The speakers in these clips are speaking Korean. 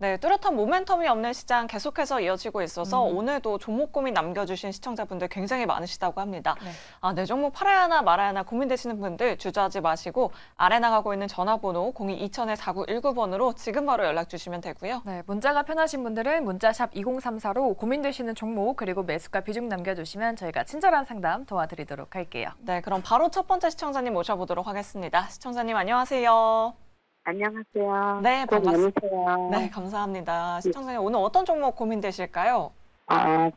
네, 뚜렷한 모멘텀이 없는 시장 계속해서 이어지고 있어서 오늘도 종목 고민 남겨주신 시청자분들 굉장히 많으시다고 합니다. 네. 내 종목 팔아야 하나 말아야 하나 고민되시는 분들 주저하지 마시고 아래 나가고 있는 전화번호 02-2000-4919번으로 지금 바로 연락 주시면 되고요. 네, 문자가 편하신 분들은 문자샵 2034로 고민되시는 종목 그리고 매수가 비중 남겨주시면 저희가 친절한 상담 도와드리도록 할게요. 네, 그럼 바로 첫 번째 시청자님 모셔보도록 하겠습니다. 시청자님 안녕하세요. 안녕하세요. 네, 반갑습니다. 안녕하세요. 네, 감사합니다. 시청자님 오늘 어떤 종목 고민되실까요?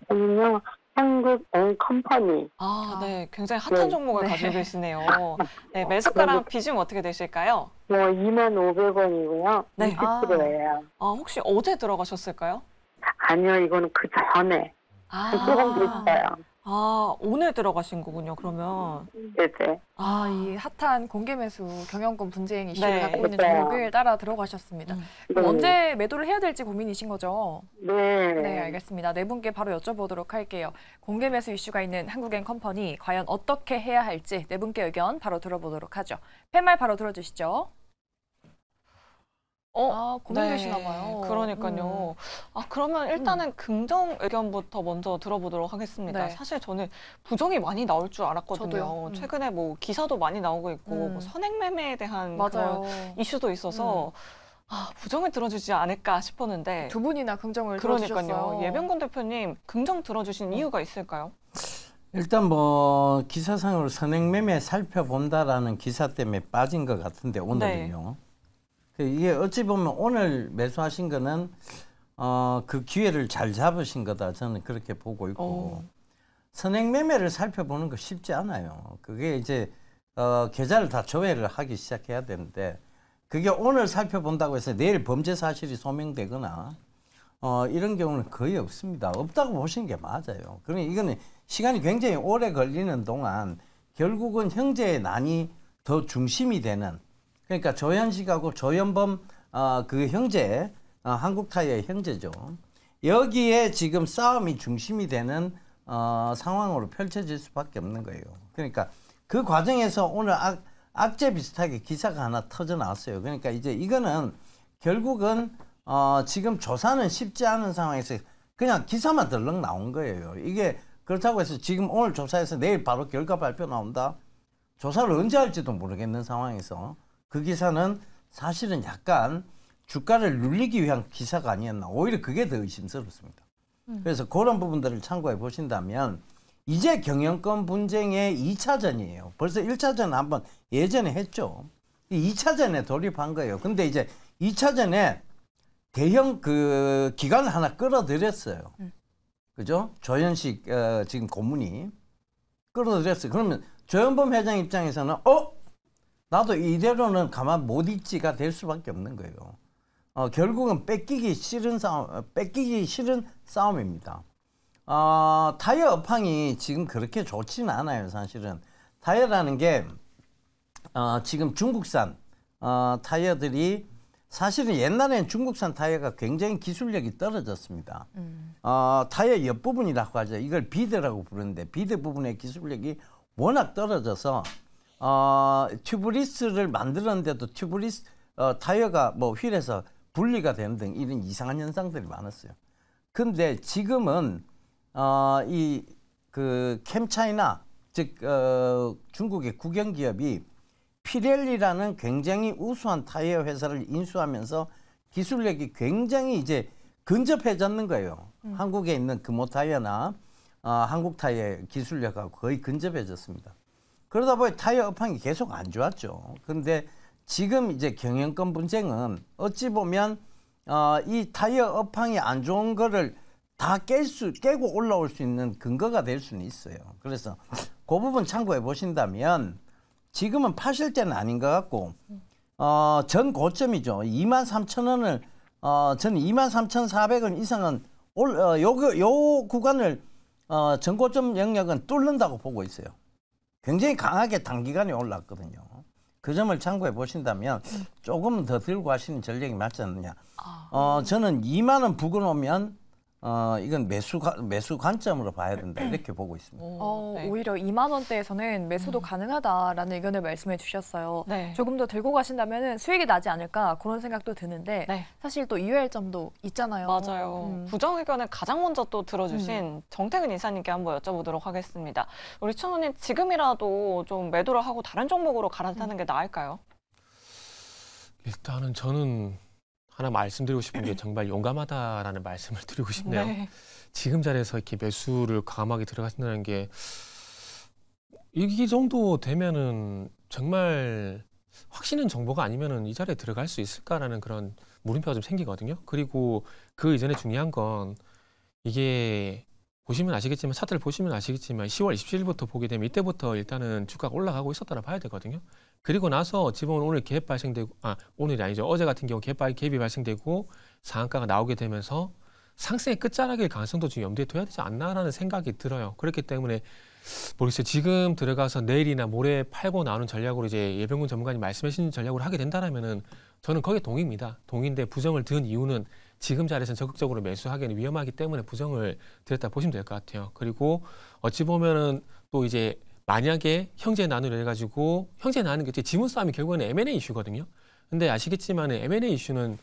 저는요, 한국 컴퍼니. 네, 굉장히 핫한 종목을 가지고 계시네요. 네, 매수가랑 비중 어떻게 되실까요? 25,500원이고요. 네. 20%예요. 혹시 어제 들어가셨을까요? 아니요, 이거는 그 전에. 조금 됐어요. 오늘 들어가신 거군요, 그러면. 네네. 이 핫한 공개 매수 경영권 분쟁 이슈를 네. 갖고 있는 맞아요. 종목을 따라 들어가셨습니다. 그럼 네. 언제 매도를 해야 될지 고민이신 거죠? 네. 네, 알겠습니다. 네 분께 바로 여쭤보도록 할게요. 공개 매수 이슈가 있는 한국엔컴퍼니 과연 어떻게 해야 할지 네 분께 의견 바로 들어보도록 하죠. 팻말 바로 들어주시죠. 고민되시나 봐요. 그러니까요. 그러면 일단은 긍정 의견부터 먼저 들어보도록 하겠습니다. 네. 사실 저는 부정이 많이 나올 줄 알았거든요. 저도요. 최근에 뭐 기사도 많이 나오고 있고 뭐 선행매매에 대한 그런 이슈도 있어서 부정을 들어주지 않을까 싶었는데 두 분이나 긍정을 그러니까요. 들어주셨어요. 예병권 대표님 긍정 들어주신 이유가 있을까요? 일단 뭐 기사상으로 선행매매 살펴본다라는 기사 때문에 빠진 것 같은데 오늘은요. 이게 어찌 보면 오늘 매수하신 거는 그 기회를 잘 잡으신 거다 저는 그렇게 보고 있고 선행매매를 살펴보는 거 쉽지 않아요. 그게 이제 계좌를 다 조회를 하기 시작해야 되는데 그게 오늘 살펴본다고 해서 내일 범죄 사실이 소명되거나 이런 경우는 거의 없습니다. 없다고 보시는 게 맞아요. 그러니 이거는 시간이 굉장히 오래 걸리는 동안 결국은 형제의 난이 더 중심이 되는 그러니까 조현식하고 조현범 그 형제 한국타이어의 형제죠. 여기에 지금 싸움이 중심이 되는 상황으로 펼쳐질 수밖에 없는 거예요. 그러니까 그 과정에서 오늘 악재 비슷하게 기사가 하나 터져 나왔어요. 그러니까 이제 이거는 결국은 지금 조사는 쉽지 않은 상황에서 그냥 기사만 덜렁 나온 거예요. 이게 그렇다고 해서 지금 오늘 조사해서 내일 바로 결과 발표 나온다. 조사를 언제 할지도 모르겠는 상황에서 그 기사는 사실은 약간 주가를 눌리기 위한 기사가 아니었나. 오히려 그게 더 의심스럽습니다. 그래서 그런 부분들을 참고해 보신다면 이제 경영권 분쟁의 2차전이에요. 벌써 1차전 한번 예전에 했죠. 2차전에 돌입한 거예요. 근데 이제 2차전에 대형 그 기관을 하나 끌어들였어요. 그죠? 조현식 지금 고문이 끌어들였어요. 그러면 조현범 회장 입장에서는 나도 이대로는 가만 못 있지가 될 수밖에 없는 거예요. 결국은 뺏기기 싫은 싸움입니다. 타이어 업황이 지금 그렇게 좋지는 않아요, 사실은. 타이어라는 게 지금 중국산 타이어들이 사실은 옛날에는 중국산 타이어가 굉장히 기술력이 떨어졌습니다. 타이어 옆부분이라고 하죠. 이걸 비드라고 부르는데 비드 부분의 기술력이 워낙 떨어져서 튜브리스를 만들었는데도 튜브리스 타이어가 뭐 휠에서 분리가 되는 등 이런 이상한 현상들이 많았어요. 근데 지금은 이 그 캠차이나 즉 중국의 국영 기업이 피렐리라는 굉장히 우수한 타이어 회사를 인수하면서 기술력이 굉장히 이제 근접해졌는 거예요. 한국에 있는 금호 타이어나 한국 타이어 기술력하고 거의 근접해졌습니다. 그러다 보니 타이어 업황이 계속 안 좋았죠. 그런데 지금 이제 경영권 분쟁은 어찌 보면 이 타이어 업황이 안 좋은 거를 다 깨고 올라올 수 있는 근거가 될 수는 있어요. 그래서 그 부분 참고해 보신다면 지금은 파실 때는 아닌 것 같고 전 고점이죠. 23,000원을 저는 23,400원 이상은 요 구간을 전고점 영역은 뚫는다고 보고 있어요. 굉장히 강하게 단기간에 올랐거든요. 그 점을 참고해 보신다면 조금 더 들고 하시는 전략이 맞지 않느냐. 저는 2만 원 부근 오면 이건 매수 관점으로 봐야 된다 이렇게 보고 있습니다. 네. 오히려 2만 원대에서는 매수도 가능하다라는 의견을 말씀해 주셨어요. 네. 조금 더 들고 가신다면 수익이 나지 않을까 그런 생각도 드는데 네. 사실 또 이해할 점도 있잖아요. 맞아요. 부정 의견을 가장 먼저 또 들어주신 정태근 이사님께 한번 여쭤보도록 하겠습니다. 우리 천호님 지금이라도 좀 매도를 하고 다른 종목으로 갈아타는 게 나을까요? 일단은 저는 하나 말씀드리고 싶은 게 정말 용감하다라는 말씀을 드리고 싶네요. 네. 지금 자리에서 이렇게 매수를 과감하게 들어가신다는 게 이 정도 되면은 정말 확신은 정보가 아니면은 이 자리에 들어갈 수 있을까라는 그런 물음표가 좀 생기거든요. 그리고 그 이전에 중요한 건 이게 보시면 아시겠지만 차트를 보시면 아시겠지만 10월 27일부터 보게 되면 이때부터 일단은 주가가 올라가고 있었다고 봐야 되거든요. 그리고 나서 어찌 보면 오늘 갭 발생되고 오늘이 아니죠. 어제 같은 경우 갭이 발생되고 상한가가 나오게 되면서 상승의 끝자락일 가능성도 좀 염두에 둬야 되지 않나라는 생각이 들어요. 그렇기 때문에 모르겠어요. 지금 들어가서 내일이나 모레 팔고 나오는 전략으로 이제 예병군 전문가님 말씀하신 전략으로 하게 된다라면은 저는 거기에 동의입니다. 동의인데 부정을 든 이유는 지금 자리에서는 적극적으로 매수하기는 위험하기 때문에 부정을 드렸다 보시면 될 것 같아요. 그리고 어찌 보면은 또 이제 만약에 형제 나누려 해가지고 형제 나누는 게 지분 싸움이 결국에는 M&A 이슈거든요. 근데 아시겠지만 M&A 이슈는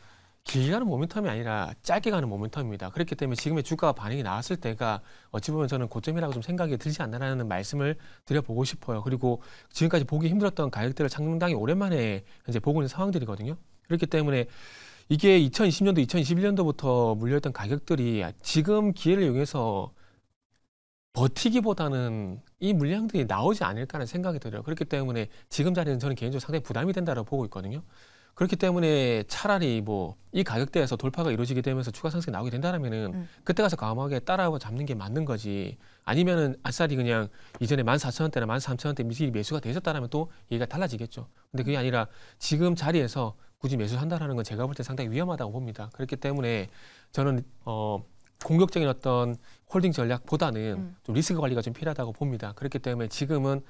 길게 가는 모멘텀이 아니라 짧게 가는 모멘텀입니다. 그렇기 때문에 지금의 주가가 반응이 나왔을 때가 어찌 보면 저는 고점이라고 좀 생각이 들지 않나라는 말씀을 드려보고 싶어요. 그리고 지금까지 보기 힘들었던 가격들을 상당히 오랜만에 현재 보고 있는 상황들이거든요. 그렇기 때문에 이게 2020년도, 2021년도부터 물려있던 가격들이 지금 기회를 이용해서 버티기보다는 이 물량들이 나오지 않을까라는 생각이 들어요. 그렇기 때문에 지금 자리는 저는 개인적으로 상당히 부담이 된다고 보고 있거든요. 그렇기 때문에 차라리 뭐 이 가격대에서 돌파가 이루어지게 되면서 추가 상승이 나오게 된다면은 그때 가서 과감하게 따라와 잡는 게 맞는 거지. 아니면은 아싸리 그냥 이전에 14,000원대나 13,000원대 미리 매수가 되셨다라면 또 얘기가 달라지겠죠. 근데 그게 아니라 지금 자리에서 굳이 매수한다라는 건 제가 볼 때 상당히 위험하다고 봅니다. 그렇기 때문에 저는 공격적인 어떤 홀딩 전략보다는 좀 리스크 관리가 좀 필요하다고 봅니다. 그렇기 때문에 지금은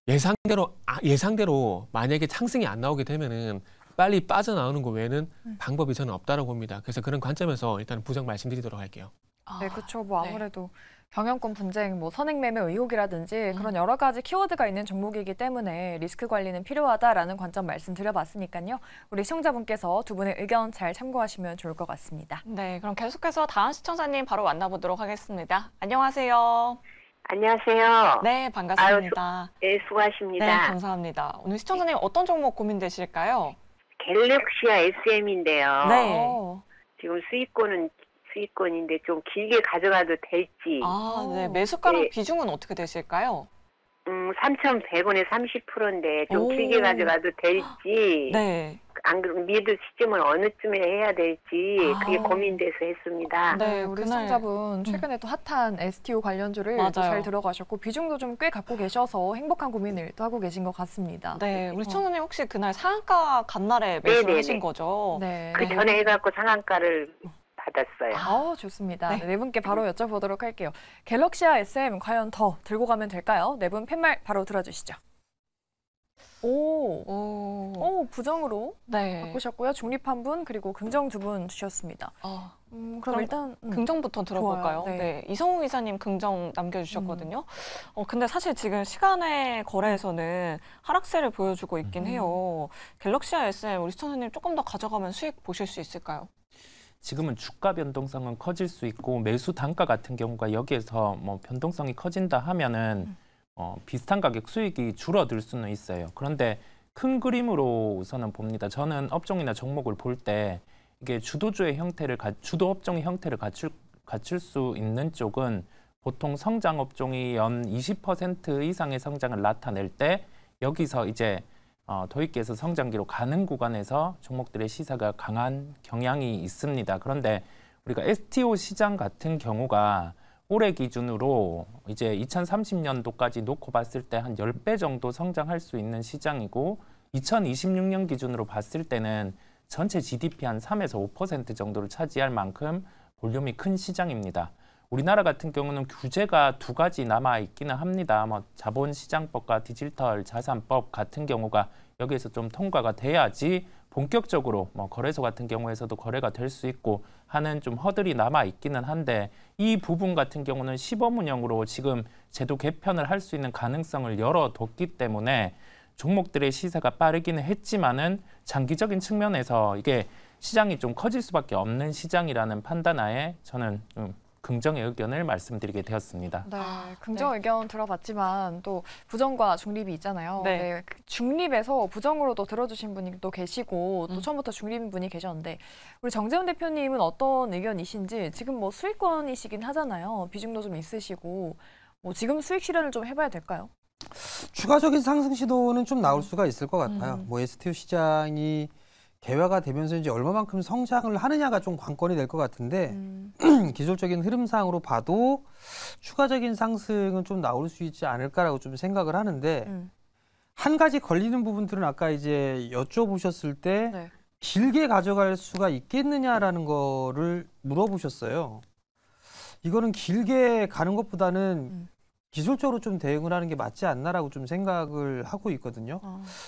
예상대로 만약에 상승이 안 나오게 되면은 빨리 빠져나오는 거 외에는 방법이 저는 없다고 봅니다. 그래서 그런 관점에서 일단 부정 말씀드리도록 할게요. 네, 그렇죠. 뭐 아무래도 경영권 분쟁, 뭐 선행매매 의혹이라든지 그런 여러 가지 키워드가 있는 종목이기 때문에 리스크 관리는 필요하다라는 관점 말씀드려봤으니까요. 우리 시청자분께서 두 분의 의견 잘 참고하시면 좋을 것 같습니다. 네, 그럼 계속해서 다음 시청자님 바로 만나보도록 하겠습니다. 안녕하세요. 안녕하세요. 네, 반갑습니다. 네, 수고하십니다. 네, 감사합니다. 오늘 시청자님 어떤 종목 고민되실까요? 갤럭시아 SM인데요. 네. 지금 수익권인데 좀 길게 가져가도 될지. 네. 매수가랑 네. 비중은 어떻게 되실까요? 3,100원에 30%인데 좀 길게 가져가도 될지. 네. 안 그러면 미드 시점을 어느 쯤에 해야 될지 그게 고민돼서 했습니다. 네, 우리 시청자분 최근에 또 핫한 STO 관련주를 또 잘 들어가셨고 비중도 좀 꽤 갖고 계셔서 행복한 고민을 또 하고 계신 것 같습니다. 네, 우리 시청자님 혹시 그날 상한가 간 날에 매수하신 거죠? 네. 그 전에 해갖고 상한가를 받았어요. 좋습니다. 네 분께 바로 여쭤보도록 할게요. 갤럭시아 SM 과연 더 들고 가면 될까요? 네 분 팻말 바로 들어주시죠. 부정으로 바꾸셨고요. 중립한 분 그리고 긍정 두 분 주셨습니다. 그럼 일단 긍정부터 들어볼까요? 네. 이성우 이사님 긍정 남겨주셨거든요. 근데 사실 지금 시간의 거래에서는 하락세를 보여주고 있긴 해요. 갤럭시아 SM 우리 시청자님 조금 더 가져가면 수익 보실 수 있을까요? 지금은 주가 변동성은 커질 수 있고 매수 단가 같은 경우가 여기에서 뭐 변동성이 커진다 하면은 비슷한 가격 수익이 줄어들 수는 있어요. 그런데 큰 그림으로 우선은 봅니다. 저는 업종이나 종목을 볼 때 이게 주도 업종의 형태를 갖출 수 있는 쪽은 보통 성장 업종이 연 20% 이상의 성장을 나타낼 때 여기서 이제 도입기에서 성장기로 가는 구간에서 종목들의 시세가 강한 경향이 있습니다. 그런데 우리가 STO 시장 같은 경우가 올해 기준으로 이제 2030년도까지 놓고 봤을 때 한 10배 정도 성장할 수 있는 시장이고 2026년 기준으로 봤을 때는 전체 GDP 한 3에서 5% 정도를 차지할 만큼 볼륨이 큰 시장입니다. 우리나라 같은 경우는 규제가 두 가지 남아 있기는 합니다. 뭐 자본시장법과 디지털 자산법 같은 경우가 여기에서 좀 통과가 돼야지 본격적으로 뭐 거래소 같은 경우에서도 거래가 될 수 있고 하는 좀 허들이 남아 있기는 한데 이 부분 같은 경우는 시범 운영으로 지금 제도 개편을 할 수 있는 가능성을 열어뒀기 때문에 종목들의 시세가 빠르기는 했지만은 장기적인 측면에서 이게 시장이 좀 커질 수밖에 없는 시장이라는 판단하에 저는 긍정의 의견을 말씀드리게 되었습니다. 네, 긍정 의견 들어봤지만 또 부정과 중립이 있잖아요. 네. 네, 중립에서 부정으로도 들어주신 분이 또 계시고 또 처음부터 중립인 분이 계셨는데 우리 정재훈 대표님은 어떤 의견이신지 지금 뭐 수익권이시긴 하잖아요. 비중도 좀 있으시고 뭐 지금 수익 실현을 좀 해봐야 될까요? 추가적인 상승 시도는 좀 나올 수가 있을 것 같아요. 뭐 STO 시장이 개화가 되면서 이제 얼마만큼 성장을 하느냐가 좀 관건이 될 것 같은데 기술적인 흐름상으로 봐도 추가적인 상승은 좀 나올 수 있지 않을까라고 좀 생각을 하는데 한 가지 걸리는 부분들은 아까 이제 여쭤보셨을 때 네. 길게 가져갈 수가 있겠느냐라는 거를 물어보셨어요. 이거는 길게 가는 것보다는 기술적으로 좀 대응을 하는 게 맞지 않나라고 좀 생각을 하고 있거든요.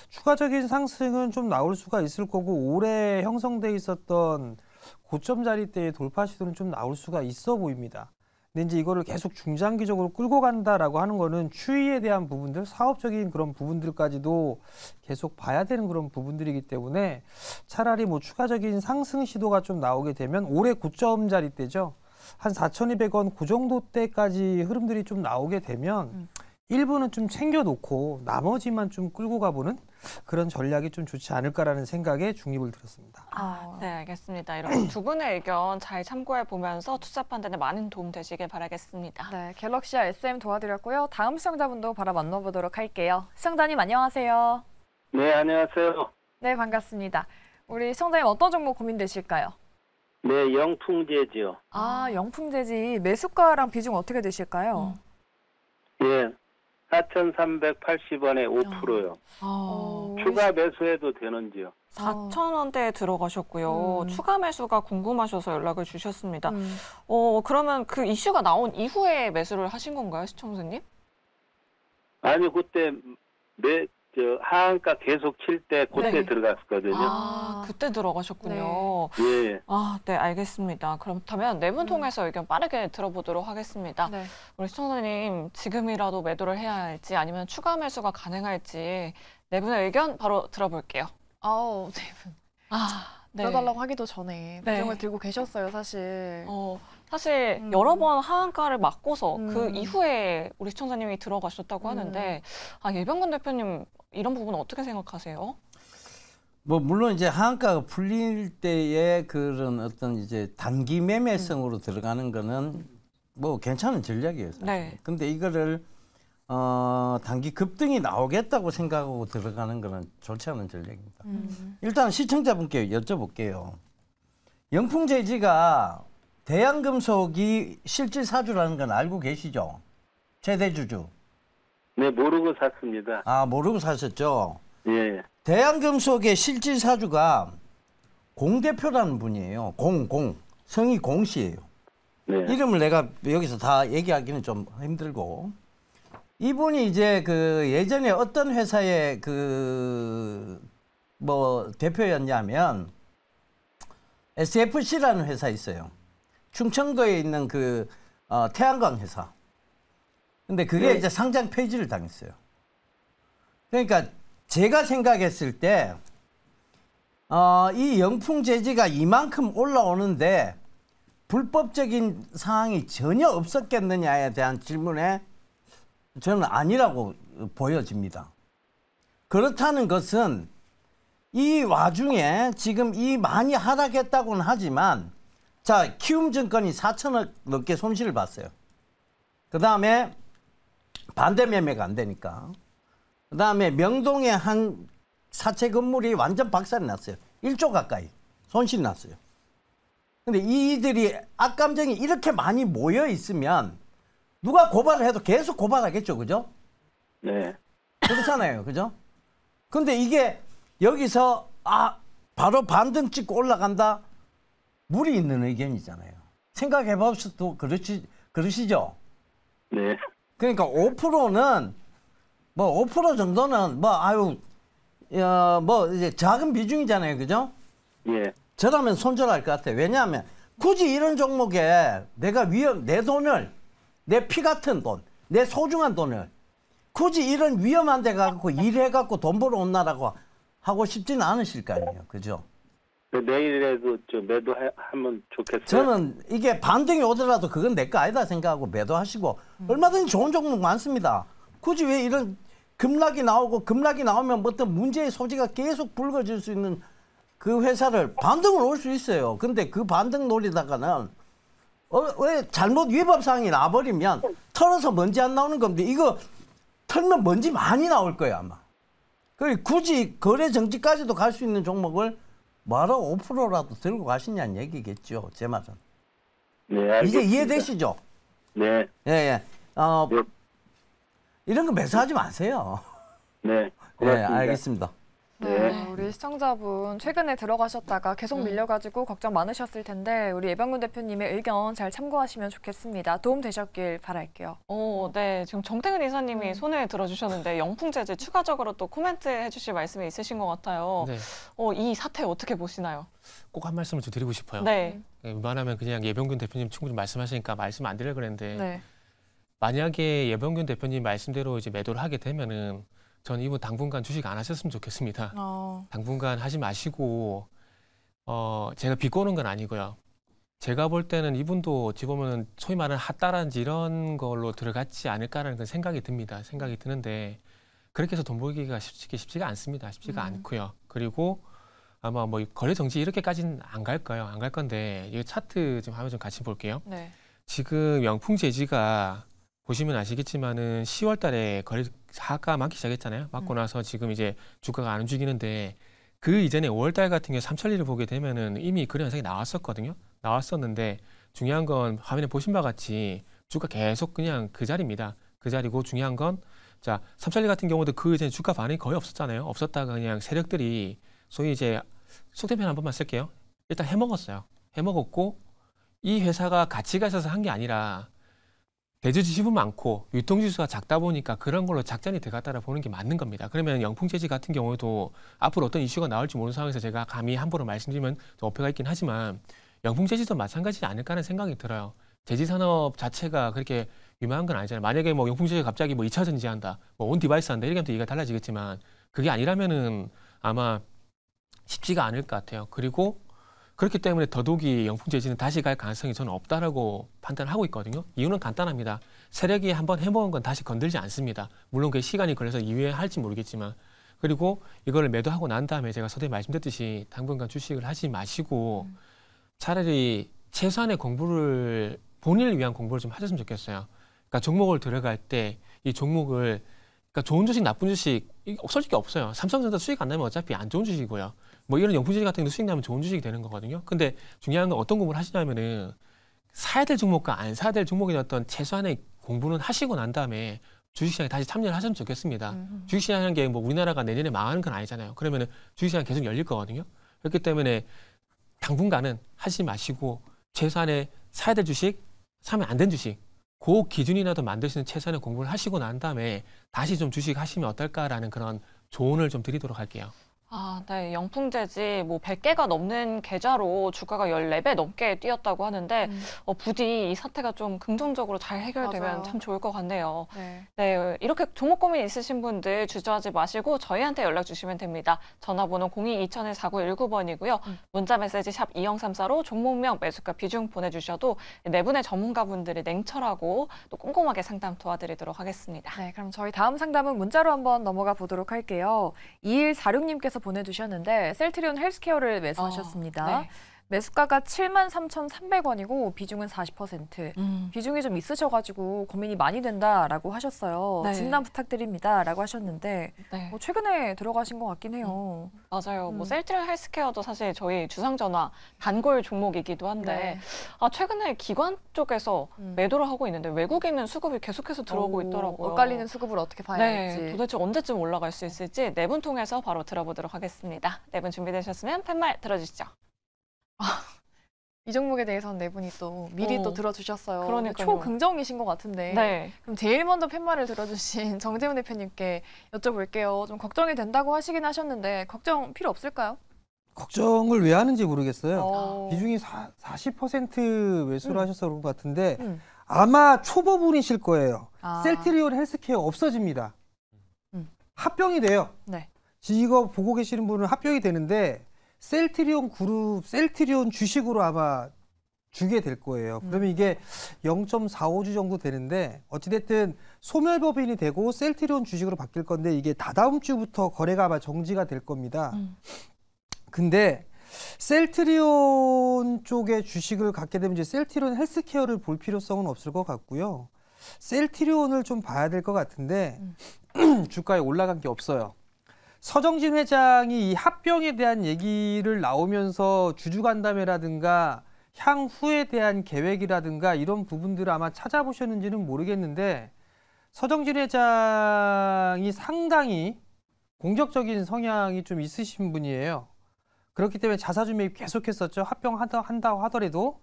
추가적인 상승은 좀 나올 수가 있을 거고 올해 형성돼 있었던 고점 자리대의 돌파 시도는 좀 나올 수가 있어 보입니다. 근데 이제 이거를 계속 중장기적으로 끌고 간다라고 하는 거는 추이에 대한 부분들, 사업적인 그런 부분들까지도 계속 봐야 되는 그런 부분들이기 때문에 차라리 뭐 추가적인 상승 시도가 좀 나오게 되면 올해 고점 자리대죠. 한 4,200원 그 정도 때까지 흐름들이 좀 나오게 되면 일부는 좀 챙겨놓고 나머지만 좀 끌고 가보는 그런 전략이 좀 좋지 않을까라는 생각에 중립을 들었습니다. 네, 알겠습니다. 이렇게 두 분의 의견 잘 참고해 보면서 투자 판단에 많은 도움 되시길 바라겠습니다. 네, 갤럭시와 SM 도와드렸고요. 다음 시청자분도 바로 만나보도록 할게요. 시청자님 안녕하세요. 네, 안녕하세요. 네, 반갑습니다. 우리 시청자님 어떤 종목 고민되실까요? 네, 영풍재지요. 아, 영풍재지 매수가랑 비중 어떻게 되실까요? 예, 4,380원에 5%요. 추가 매수해도 되는지요? 4,000원대에 들어가셨고요. 추가 매수가 궁금하셔서 연락을 주셨습니다. 그러면 그 이슈가 나온 이후에 매수를 하신 건가요, 시청자님? 아니, 그때 하한가 계속 칠 때 그때 네. 들어갔거든요. 아, 그때 들어가셨군요. 예. 아, 네, 알겠습니다. 그렇다면 네 분 통해서 의견 빠르게 들어보도록 하겠습니다. 네. 우리 시청자님, 지금이라도 매도를 해야 할지 아니면 추가 매수가 가능할지 네 분의 의견 바로 들어볼게요. 아우, 네 분. 네. 들어달라고 하기도 전에 네. 비중을 들고 계셨어요, 사실. 사실 여러 번 하한가를 맞고서 그 이후에 우리 시청자님이 들어가셨다고 하는데 예병근 대표님 이런 부분 어떻게 생각하세요? 뭐 물론 이제 하한가가 풀릴 때의 그런 어떤 이제 단기 매매성으로 들어가는 거는 뭐 괜찮은 전략이에요. 사실. 네. 근데 이거를 단기 급등이 나오겠다고 생각하고 들어가는 거는 좋지 않은 전략입니다. 일단 시청자분께 여쭤볼게요. 영풍재지가 대한금속이 실질 사주라는 건 알고 계시죠? 최대주주. 네, 모르고 샀습니다. 아, 모르고 사셨죠? 예. 대한금속의 실질 사주가 공 대표라는 분이에요. 성이 공 씨예요. 네. 이름을 내가 여기서 다 얘기하기는 좀 힘들고. 이분이 이제 그 예전에 어떤 회사의 대표였냐면 SFC라는 회사 있어요. 충청도에 있는 태양광 회사. 근데 그게 네. 이제 상장 폐지를 당했어요. 그러니까 제가 생각했을 때 이 영풍재지가 이만큼 올라오는데 불법적인 사항이 전혀 없었겠느냐에 대한 질문에 저는 아니라고 보여집니다. 그렇다는 것은 이 와중에 지금 이 많이 하락했다고는 하지만 자, 키움증권이 4천억 넘게 손실을 봤어요. 그 다음에 반대 매매가 안 되니까. 그 다음에 명동에 한 사채 건물이 완전 박살이 났어요. 1조 가까이 손실이 났어요. 근데 이들이 악감정이 이렇게 많이 모여 있으면 누가 고발을 해도 계속 고발하겠죠, 그죠? 네. 그렇잖아요, 그죠? 근데 이게 여기서 바로 반등 찍고 올라간다? 무리 있는 의견이잖아요. 생각해 보셔도 그러시죠? 네. 그러니까 5%는 5% 정도는 뭐 이제 작은 비중이잖아요, 그죠? 예. 저라면 손절할 것 같아요. 왜냐하면 굳이 이런 종목에 내가 내 돈을, 내 피 같은 돈, 내 소중한 돈을 굳이 이런 위험한 데 가고 일해갖고 돈 벌어 온다라고 하고 싶지는 않으실 거 아니에요, 그죠? 내일에도 매도하면 좋겠어요. 저는 이게 반등이 오더라도 그건 내 거 아니다 생각하고 매도하시고 얼마든지 좋은 종목 많습니다. 굳이 왜 이런 급락이 나오면 어떤 문제의 소지가 계속 불거질 수 있는 그 회사를 반등을 올 수 있어요. 근데 그 반등 노리다가는 왜 잘못 위법사항이 나버리면 털어서 먼지 안 나오는 건데 이거 털면 먼지 많이 나올 거예요 아마. 그리고 굳이 거래 정지까지도 갈 수 있는 종목을 뭐하러 5%라도 들고 가시냐는 얘기겠죠. 제 말은. 네, 알겠습니다. 이제 이해되시죠? 네. 예. 네. 이런 거 매수하지 마세요. 네. 네, 고맙습니다. 알겠습니다. 네, 우리 시청자분 최근에 들어가셨다가 계속 밀려가지고 걱정 많으셨을 텐데 우리 예병근 대표님의 의견 잘 참고하시면 좋겠습니다. 도움 되셨길 바랄게요. 네. 지금 정태근 이사님이 손을 들어주셨는데 영풍재즈 추가적으로 또 코멘트 해주실 말씀이 있으신 것 같아요. 네. 이 사태 어떻게 보시나요? 꼭 한 말씀을 좀 드리고 싶어요. 네. 웬만하면 그냥 예병균 대표님 충분히 말씀하시니까 말씀 안 드리려고 그랬는데 네. 만약에 예병균 대표님 말씀대로 이제 매도를 하게 되면은 전 이분 당분간 주식 안 하셨으면 좋겠습니다. 당분간 하지 마시고 제가 비꼬는 건 아니고요. 제가 볼 때는 이분도 어찌 보면 소위 말하는 핫다란지 이런 걸로 들어갔지 않을까라는 그런 생각이 듭니다. 생각이 드는데 그렇게 해서 돈 벌기가 쉽지가 않습니다. 쉽지가 않고요. 그리고 아마 뭐 거래 정지 이렇게까지는 안 갈 거예요. 안 갈 건데 이 차트 좀 화면 좀 같이 볼게요. 네. 지금 영풍재지가 보시면 아시겠지만은 10월 달에 거래 하가 많기 시작했잖아요. 맞고 나서 지금 이제 주가가 안 움직이는데 그 이전에 5월 달 같은 경우 삼천리를 보게 되면은 이미 그런 현상이 나왔었거든요. 나왔었는데 중요한 건 화면에 보신 바와 같이 주가 계속 그냥 그 자리입니다. 그 자리고 중요한 건 자, 삼천리 같은 경우도 그 이전에 주가 반응이 거의 없었잖아요. 없었다가 그냥 세력들이 소위 이제 속된 한 번만 쓸게요. 일단 해먹었어요. 해먹었고 이 회사가 가치가 있어서 한 게 아니라 대주 지수도 많고 유통지수가 작다 보니까 그런 걸로 작전이 들어갔다라 보는 게 맞는 겁니다. 그러면 영풍재지 같은 경우도 앞으로 어떤 이슈가 나올지 모르는 상황에서 제가 감히 함부로 말씀드리면 좀 어폐가 있긴 하지만 영풍재지도 마찬가지지 않을까 하는 생각이 들어요. 제지산업 자체가 그렇게 유명한 건 아니잖아요. 만약에 뭐 영풍재지가 갑자기 뭐 2차 전지한다, 뭐 온 디바이스 한다 이렇게 하면 또 얘기가 달라지겠지만 그게 아니라면은 아마 쉽지가 않을 것 같아요. 그리고 그렇기 때문에 더더욱이 영풍재지는 다시 갈 가능성이 저는 없다라고 판단하고 있거든요. 이유는 간단합니다. 세력이 한번 해먹은 건 다시 건들지 않습니다. 물론 그게 시간이 걸려서 이후에 할지 모르겠지만 그리고 이걸 매도하고 난 다음에 제가 서두에 말씀드렸듯이 당분간 주식을 하지 마시고 차라리 최소한의 공부를 본인을 위한 공부를 좀 하셨으면 좋겠어요. 그러니까 종목을 들어갈 때 이 종목을 그러니까 좋은 주식, 나쁜 주식 솔직히 없어요. 삼성전자 수익 안 나면 어차피 안 좋은 주식이고요. 뭐 이런 영풍재지 같은 경우 수익 나면 좋은 주식이 되는 거거든요. 근데 중요한 건 어떤 공부를 하시냐면은 사야 될 종목과 안 사야 될 종목의 어떤 최소한의 공부는 하시고 난 다음에 주식시장에 다시 참여를 하시면 좋겠습니다. 주식시장이라는 게 뭐 우리나라가 내년에 망하는 건 아니잖아요. 그러면은 주식시장이 계속 열릴 거거든요. 그렇기 때문에 당분간은 하지 마시고 최소한의 사야 될 주식, 사면 안 된 주식 그 기준이라도 만들 수 있는 최소한의 공부를 하시고 난 다음에 다시 좀 주식 하시면 어떨까라는 그런 조언을 좀 드리도록 할게요. 네. 영풍재지 뭐 100개가 넘는 계좌로 주가가 14배 넘게 뛰었다고 하는데 부디 이 사태가 좀 긍정적으로 잘 해결되면 맞아요. 참 좋을 것 같네요. 네. 이렇게 종목 고민 있으신 분들 주저하지 마시고 저희한테 연락 주시면 됩니다. 전화번호 02-2000-4919번이고요. 문자 메시지 샵 2034로 종목명, 매수가, 비중 보내주셔도 네 분의 전문가분들이 냉철하고 또 꼼꼼하게 상담 도와드리도록 하겠습니다. 네, 그럼 저희 다음 상담은 문자로 한번 넘어가 보도록 할게요. 2146님께서 보내주셨는데 셀트리온 헬스케어를 매수하셨습니다. 네. 매수가가 73,300원이고 비중은 40%. 비중이 좀 있으셔가지고 고민이 많이 된다라고 하셨어요. 네. 진단 부탁드립니다라고 하셨는데 네. 최근에 들어가신 것 같긴 해요. 맞아요. 뭐 셀트리온 헬스케어도 사실 저희 주상전화 단골 종목이기도 한데 최근에 기관 쪽에서 매도를 하고 있는데 외국인은 수급이 계속해서 들어오고 있더라고요. 엇갈리는 수급을 어떻게 봐야 할지. 도대체 언제쯤 올라갈 수 있을지 네 분 통해서 바로 들어보도록 하겠습니다. 네 분 준비되셨으면 팻말 들어주시죠. 이 종목에 대해서는 네 분이 또 미리 또 들어주셨어요. 그러니까요. 초긍정이신 것 같은데. 네. 그럼 제일 먼저 팻말을 들어주신 정재훈 대표님께 여쭤볼게요. 좀 걱정이 된다고 하시긴 하셨는데 걱정 필요 없을까요? 걱정을 왜 하는지 모르겠어요. 비중이 40% 매수를 하셔서 그런 것 같은데 아마 초보분이실 거예요. 셀트리온 헬스케어 없어집니다. 합병이 돼요. 네. 이거 보고 계시는 분은 합병이 되는데 셀트리온 그룹, 셀트리온 주식으로 아마 주게 될 거예요. 그러면 이게 0.45주 정도 되는데 어찌됐든 소멸법인이 되고 셀트리온 주식으로 바뀔 건데 이게 다다음 주부터 거래가 아마 정지가 될 겁니다. 근데 셀트리온 쪽의 주식을 갖게 되면 이제 셀트리온 헬스케어를 볼 필요성은 없을 것 같고요. 셀트리온을 좀 봐야 될 것 같은데 주가에 올라간 게 없어요. 서정진 회장이 이 합병에 대한 얘기를 나오면서 주주간담회라든가 향후에 대한 계획이라든가 이런 부분들을 아마 찾아보셨는지는 모르겠는데 서정진 회장이 상당히 공격적인 성향이 좀 있으신 분이에요. 그렇기 때문에 자사주 매입 계속했었죠. 합병한다고 하더라도.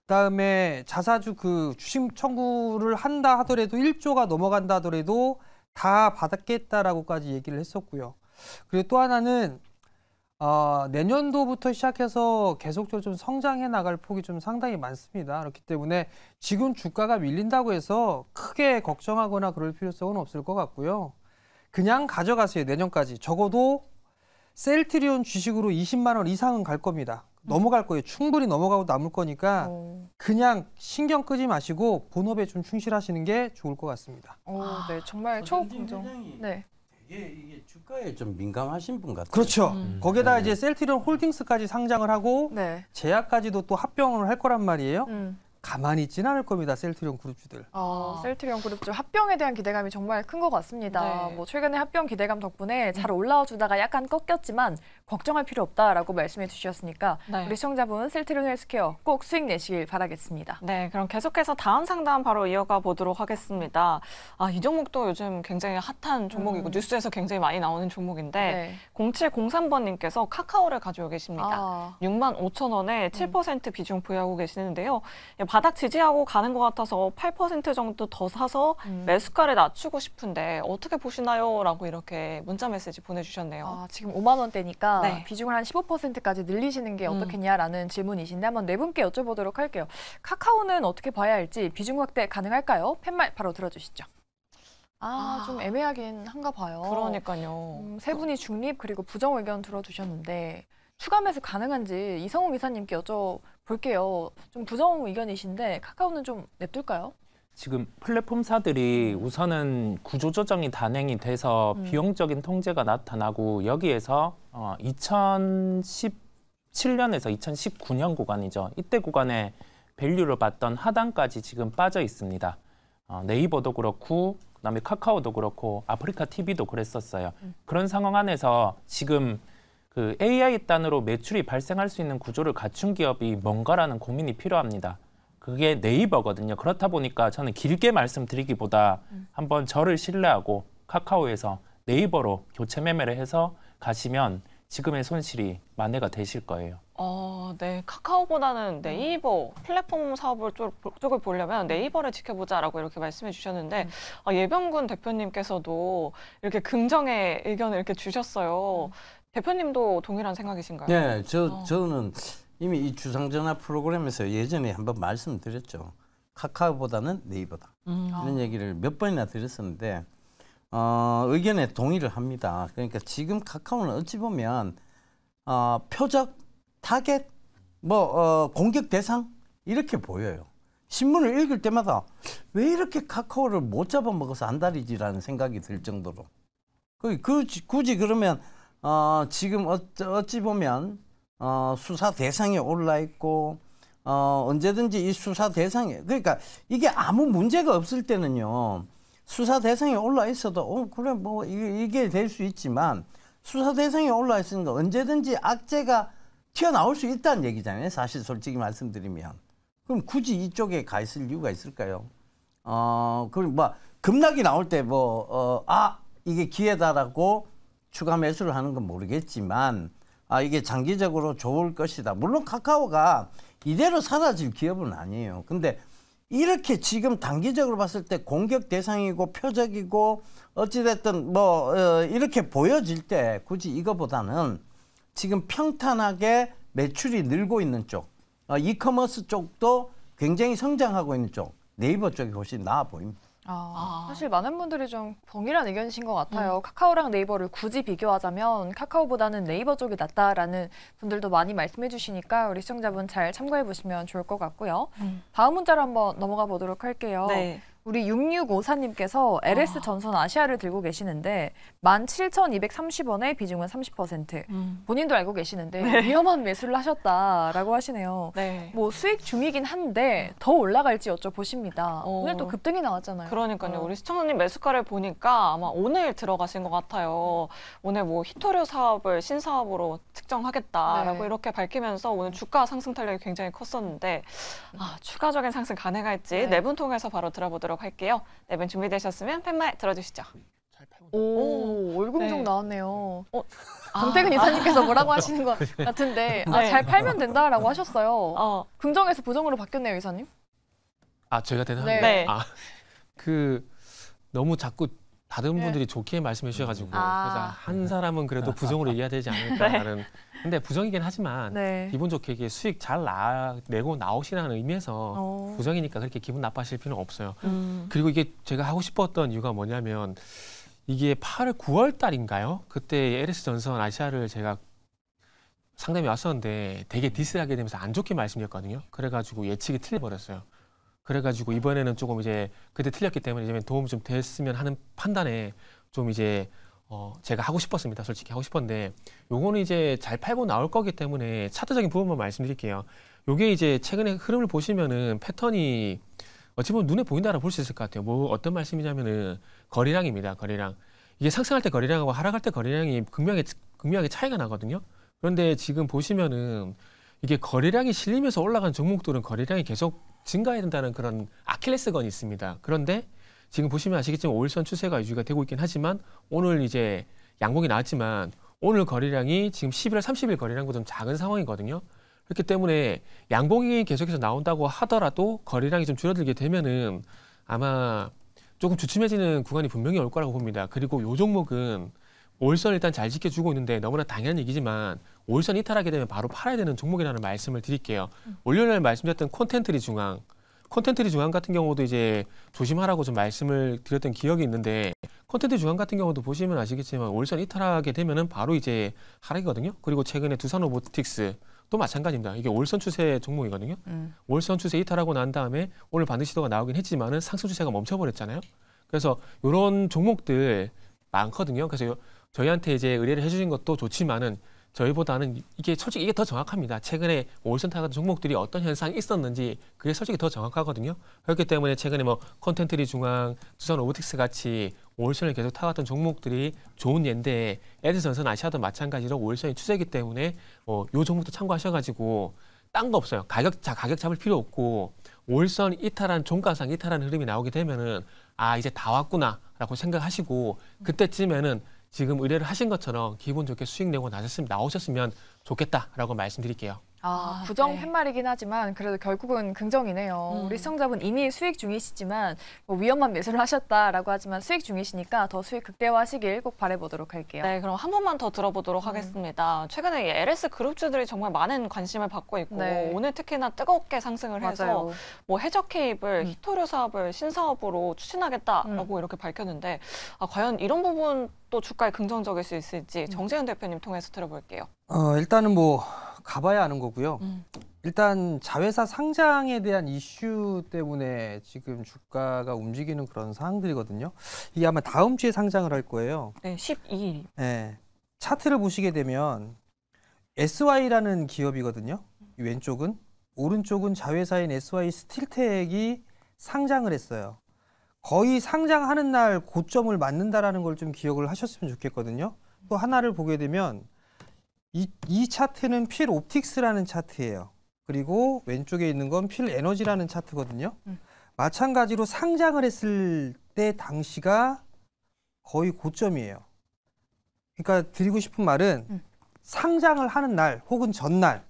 그다음에 자사주 그 주식 청구를 한다 하더라도 1조가 넘어간다 하더라도 다 받았겠다라고까지 얘기를 했었고요. 그리고 또 하나는 내년도부터 시작해서 계속적으로 좀 성장해 나갈 폭이 좀 상당히 많습니다. 그렇기 때문에 지금 주가가 밀린다고 해서 크게 걱정하거나 그럴 필요성은 없을 것 같고요. 그냥 가져가세요. 내년까지. 적어도 셀트리온 주식으로 20만 원 이상은 갈 겁니다. 넘어갈 거예요. 충분히 넘어가고 남을 거니까 그냥 신경 끄지 마시고 본업에 좀 충실하시는 게 좋을 것 같습니다. 네, 정말 초긍정. 네. 이게 주가에 좀 민감하신 분 같아요. 그렇죠. 거기에다 이제 셀트리온 홀딩스까지 상장을 하고 네. 제약까지도 또 합병을 할 거란 말이에요. 가만히 있지는 않을 겁니다. 셀트리온 그룹주들. 셀트리온 그룹주 합병에 대한 기대감이 정말 큰 것 같습니다. 네. 뭐 최근에 합병 기대감 덕분에 잘 올라와 주다가 약간 꺾였지만 걱정할 필요 없다라고 말씀해 주셨으니까 네. 우리 시청자분 셀트리온 헬스케어 꼭 수익 내시길 바라겠습니다. 네, 그럼 계속해서 다음 상담 바로 이어가 보도록 하겠습니다. 이 종목도 요즘 굉장히 핫한 종목이고 뉴스에서 굉장히 많이 나오는 종목인데 네. 0703번님께서 카카오를 가지고 계십니다. 65,000원에 7% 비중 보유하고 계시는데요. 바닥 지지하고 가는 것 같아서 8% 정도 더 사서 매수가를 낮추고 싶은데 어떻게 보시나요? 라고 이렇게 문자 메시지 보내주셨네요. 지금 5만 원대니까 네. 비중을 한 15%까지 늘리시는 게 어떻겠냐라는 질문이신데 한번 네 분께 여쭤보도록 할게요. 카카오는 어떻게 봐야 할지 비중 확대 가능할까요? 팻말 바로 들어주시죠. 좀 애매하긴 한가 봐요. 그러니까요. 세 분이 중립 그리고 부정 의견 들어주셨는데 추가 매수 가능한지 이성우 이사님께 여쭤볼게요. 좀 부정 의견이신데 카카오는 좀 냅둘까요? 지금 플랫폼사들이 우선은 구조조정이 단행이 돼서 비용적인 통제가 나타나고 여기에서 2017년에서 2019년 구간이죠. 이때 구간에 밸류를 받던 하단까지 지금 빠져 있습니다. 네이버도 그렇고 그다음에 카카오도 그렇고 아프리카 TV도 그랬었어요. 그런 상황 안에서 지금 그 AI 단으로 매출이 발생할 수 있는 구조를 갖춘 기업이 뭔가라는 고민이 필요합니다. 그게 네이버거든요. 그렇다 보니까 저는 길게 말씀드리기보다 한번 저를 신뢰하고 카카오에서 네이버로 교체 매매를 해서 가시면 지금의 손실이 만회가 되실 거예요. 네. 카카오보다는 네이버 플랫폼 사업을 쪽을 보려면 네이버를 지켜보자라고 이렇게 말씀해 주셨는데 예병군 대표님께서도 이렇게 긍정의 의견을 이렇게 주셨어요. 대표님도 동일한 생각이신가요? 네, 저는 이미 이 주상전화 프로그램에서 예전에 한번 말씀드렸죠. 카카오보다는 네이버다. 이런 얘기를 몇 번이나 드렸었는데 의견에 동의를 합니다. 그러니까 지금 카카오는 어찌 보면 표적, 타겟, 공격 대상 이렇게 보여요. 신문을 읽을 때마다 왜 이렇게 카카오를 못 잡아먹어서 안달이지라는 생각이 들 정도로 굳이 그러면 지금 어찌 보면 수사 대상에 올라 있고 언제든지 이 수사 대상에 그러니까 이게 아무 문제가 없을 때는요 수사 대상에 올라 있어도 그래 뭐 이게 될 수 있지만 수사 대상에 올라 있으니까 언제든지 악재가 튀어나올 수 있다는 얘기잖아요. 사실 솔직히 말씀드리면 그럼 굳이 이쪽에 가 있을 이유가 있을까요? 그럼 뭐 급락이 나올 때 이게 기회다라고 추가 매수를 하는 건 모르겠지만 이게 장기적으로 좋을 것이다. 물론 카카오가 이대로 사라질 기업은 아니에요. 근데 이렇게 지금 단기적으로 봤을 때 공격 대상이고 표적이고 어찌됐든 이렇게 보여질 때 굳이 이거보다는 지금 평탄하게 매출이 늘고 있는 쪽, 이커머스 쪽도 굉장히 성장하고 있는 쪽, 네이버 쪽이 훨씬 나아 보입니다. 사실 많은 분들이 좀 동일한 의견이신 것 같아요. 카카오랑 네이버를 굳이 비교하자면 카카오보다는 네이버 쪽이 낫다라는 분들도 많이 말씀해 주시니까 우리 시청자분 잘 참고해 보시면 좋을 것 같고요. 다음 문자로 한번 넘어가 보도록 할게요. 네. 우리 6654님께서 LS 전선 아시아를 들고 계시는데 17,230원에 비중은 30%. 본인도 알고 계시는데 네. 위험한 매수를 하셨다라고 하시네요. 네. 뭐 수익 중이긴 한데 더 올라갈지 여쭤보십니다. 오늘 또 급등이 나왔잖아요. 그러니까요. 우리 시청자님 매수가를 보니까 아마 오늘 들어가신 것 같아요. 오늘 뭐 히토류 사업을 신사업으로 측정하겠다라고 네. 이렇게 밝히면서 오늘 주가 상승 탄력이 굉장히 컸었는데 추가적인 상승 가능할지 네 분 통해서 바로 들어보도록 할게요. 네 분 준비되셨으면 팻말 들어주시죠. 오, 월공종 네. 나왔네요. 정태근 이사님께서 뭐라고 하시는 것 같은데 네. 잘 팔면 된다라고 하셨어요. 긍정에서 부정으로 바뀌었네요, 이사님. 제가 대단합니다. 네. 너무 자꾸 다른 분들이 좋게 말씀해 주셔가지고 그래서 한 사람은 그래도 부정으로 이해해야 되지 않을까라는 네. 근데 부정이긴 하지만 네. 기분 좋게 이게 수익 잘 내고 나오시라는 의미에서 부정이니까 그렇게 기분 나빠하실 필요는 없어요. 그리고 이게 제가 하고 싶었던 이유가 뭐냐면 이게 9월 달인가요? 그때 LS 전선 아시아를 제가 상담이 왔었는데 되게 디스하게 되면서 안 좋게 말씀드렸거든요. 그래가지고 예측이 틀려버렸어요. 그래가지고 이번에는 조금 이제 그때 틀렸기 때문에 이제 도움 좀 됐으면 하는 판단에 좀 이제 제가 하고 싶었습니다. 솔직히 하고 싶었는데 요거는 이제 잘 팔고 나올 거기 때문에 차트적인 부분만 말씀드릴게요. 요게 이제 최근에 흐름을 보시면은 패턴이 어찌 보면 눈에 보인다라고 볼 수 있을 것 같아요. 뭐 어떤 말씀이냐면은 거래량입니다. 거래량. 이게 상승할 때 거래량하고 하락할 때 거래량이 극명하게 차이가 나거든요. 그런데 지금 보시면은 이게 거래량이 실리면서 올라간 종목들은 거래량이 계속 증가해야 된다는 그런 아킬레스건이 있습니다. 그런데 지금 보시면 아시겠지만 5일선 추세가 유지가 되고 있긴 하지만 오늘 이제 양봉이 나왔지만 오늘 거래량이 지금 11월 30일 거래량보다 좀 작은 상황이거든요. 그렇기 때문에 양봉이 계속해서 나온다고 하더라도 거래량이 좀 줄어들게 되면은 아마 조금 주춤해지는 구간이 분명히 올 거라고 봅니다. 그리고 요 종목은 5일선 일단 잘 지켜주고 있는데 너무나 당연한 얘기지만 5일선 이탈하게 되면 바로 팔아야 되는 종목이라는 말씀을 드릴게요. 월요일날 말씀드렸던 콘텐트리 중앙 같은 경우도 이제 조심하라고 좀 말씀을 드렸던 기억이 있는데 콘텐트 중앙 같은 경우도 보시면 아시겠지만 5일선 이탈하게 되면은 바로 이제 하락이거든요. 그리고 최근에 두산 로보틱스 또 마찬가지입니다. 이게 5일선 추세 종목이거든요. 5일선 추세 이탈하고 난 다음에 오늘 반등 시도가 나오긴 했지만은 상승 추세가 멈춰버렸잖아요. 그래서 이런 종목들 많거든요. 그래서 저희한테 이제 의뢰를 해주신 것도 좋지만은 저희보다는 이게 솔직히 이게 더 정확합니다. 최근에 5일선 타는 종목들이 어떤 현상이 있었는지 그게 솔직히 더 정확하거든요. 그렇기 때문에 최근에 뭐 콘텐트리 중앙, 두산 로보틱스 같이 5일선을 계속 타갔던 종목들이 좋은 예인데 LS전선 아시아도 마찬가지로 5일선이 추세이기 때문에 요 종목도 참고하셔가지고 딴 거 없어요. 가격 잡을 필요 없고 5일선 이탈한 종가상 이탈한 흐름이 나오게 되면은 이제 다 왔구나라고 생각하시고 그때쯤에는 지금 의뢰를 하신 것처럼 기분 좋게 수익 내고 나오셨으면 좋겠다라고 말씀드릴게요. 부정 팻말이긴 하지만 그래도 결국은 긍정이네요. 우리 시청자분 이미 수익 중이시지만 뭐 위험한 매수를 하셨다라고 하지만 수익 중이시니까 더 수익 극대화하시길 꼭 바라보도록 할게요. 네, 그럼 한 번만 더 들어보도록 하겠습니다. 최근에 LS 그룹주들이 정말 많은 관심을 받고 있고 오늘 특히나 뜨겁게 상승을 해서 뭐 해적 케이블, 히토류 사업을 신사업으로 추진하겠다라고 이렇게 밝혔는데 과연 이런 부분 또 주가에 긍정적일 수 있을지 정재현 대표님 통해서 들어볼게요. 일단은 뭐 가봐야 아는 거고요. 일단 자회사 상장에 대한 이슈 때문에 지금 주가가 움직이는 그런 상황들이거든요. 이게 아마 다음 주에 상장을 할 거예요. 네, 12일. 네, 차트를 보시게 되면 SY라는 기업이거든요. 이 왼쪽은. 오른쪽은 자회사인 SY 스틸텍이 상장을 했어요. 거의 상장하는 날 고점을 맞는다라는 걸 좀 기억을 하셨으면 좋겠거든요. 또 하나를 보게 되면 이 차트는 필 옵틱스라는 차트예요. 그리고 왼쪽에 있는 건 필 에너지라는 차트거든요. 마찬가지로 상장을 했을 때 당시가 거의 고점이에요. 그러니까 드리고 싶은 말은 상장을 하는 날 혹은 전날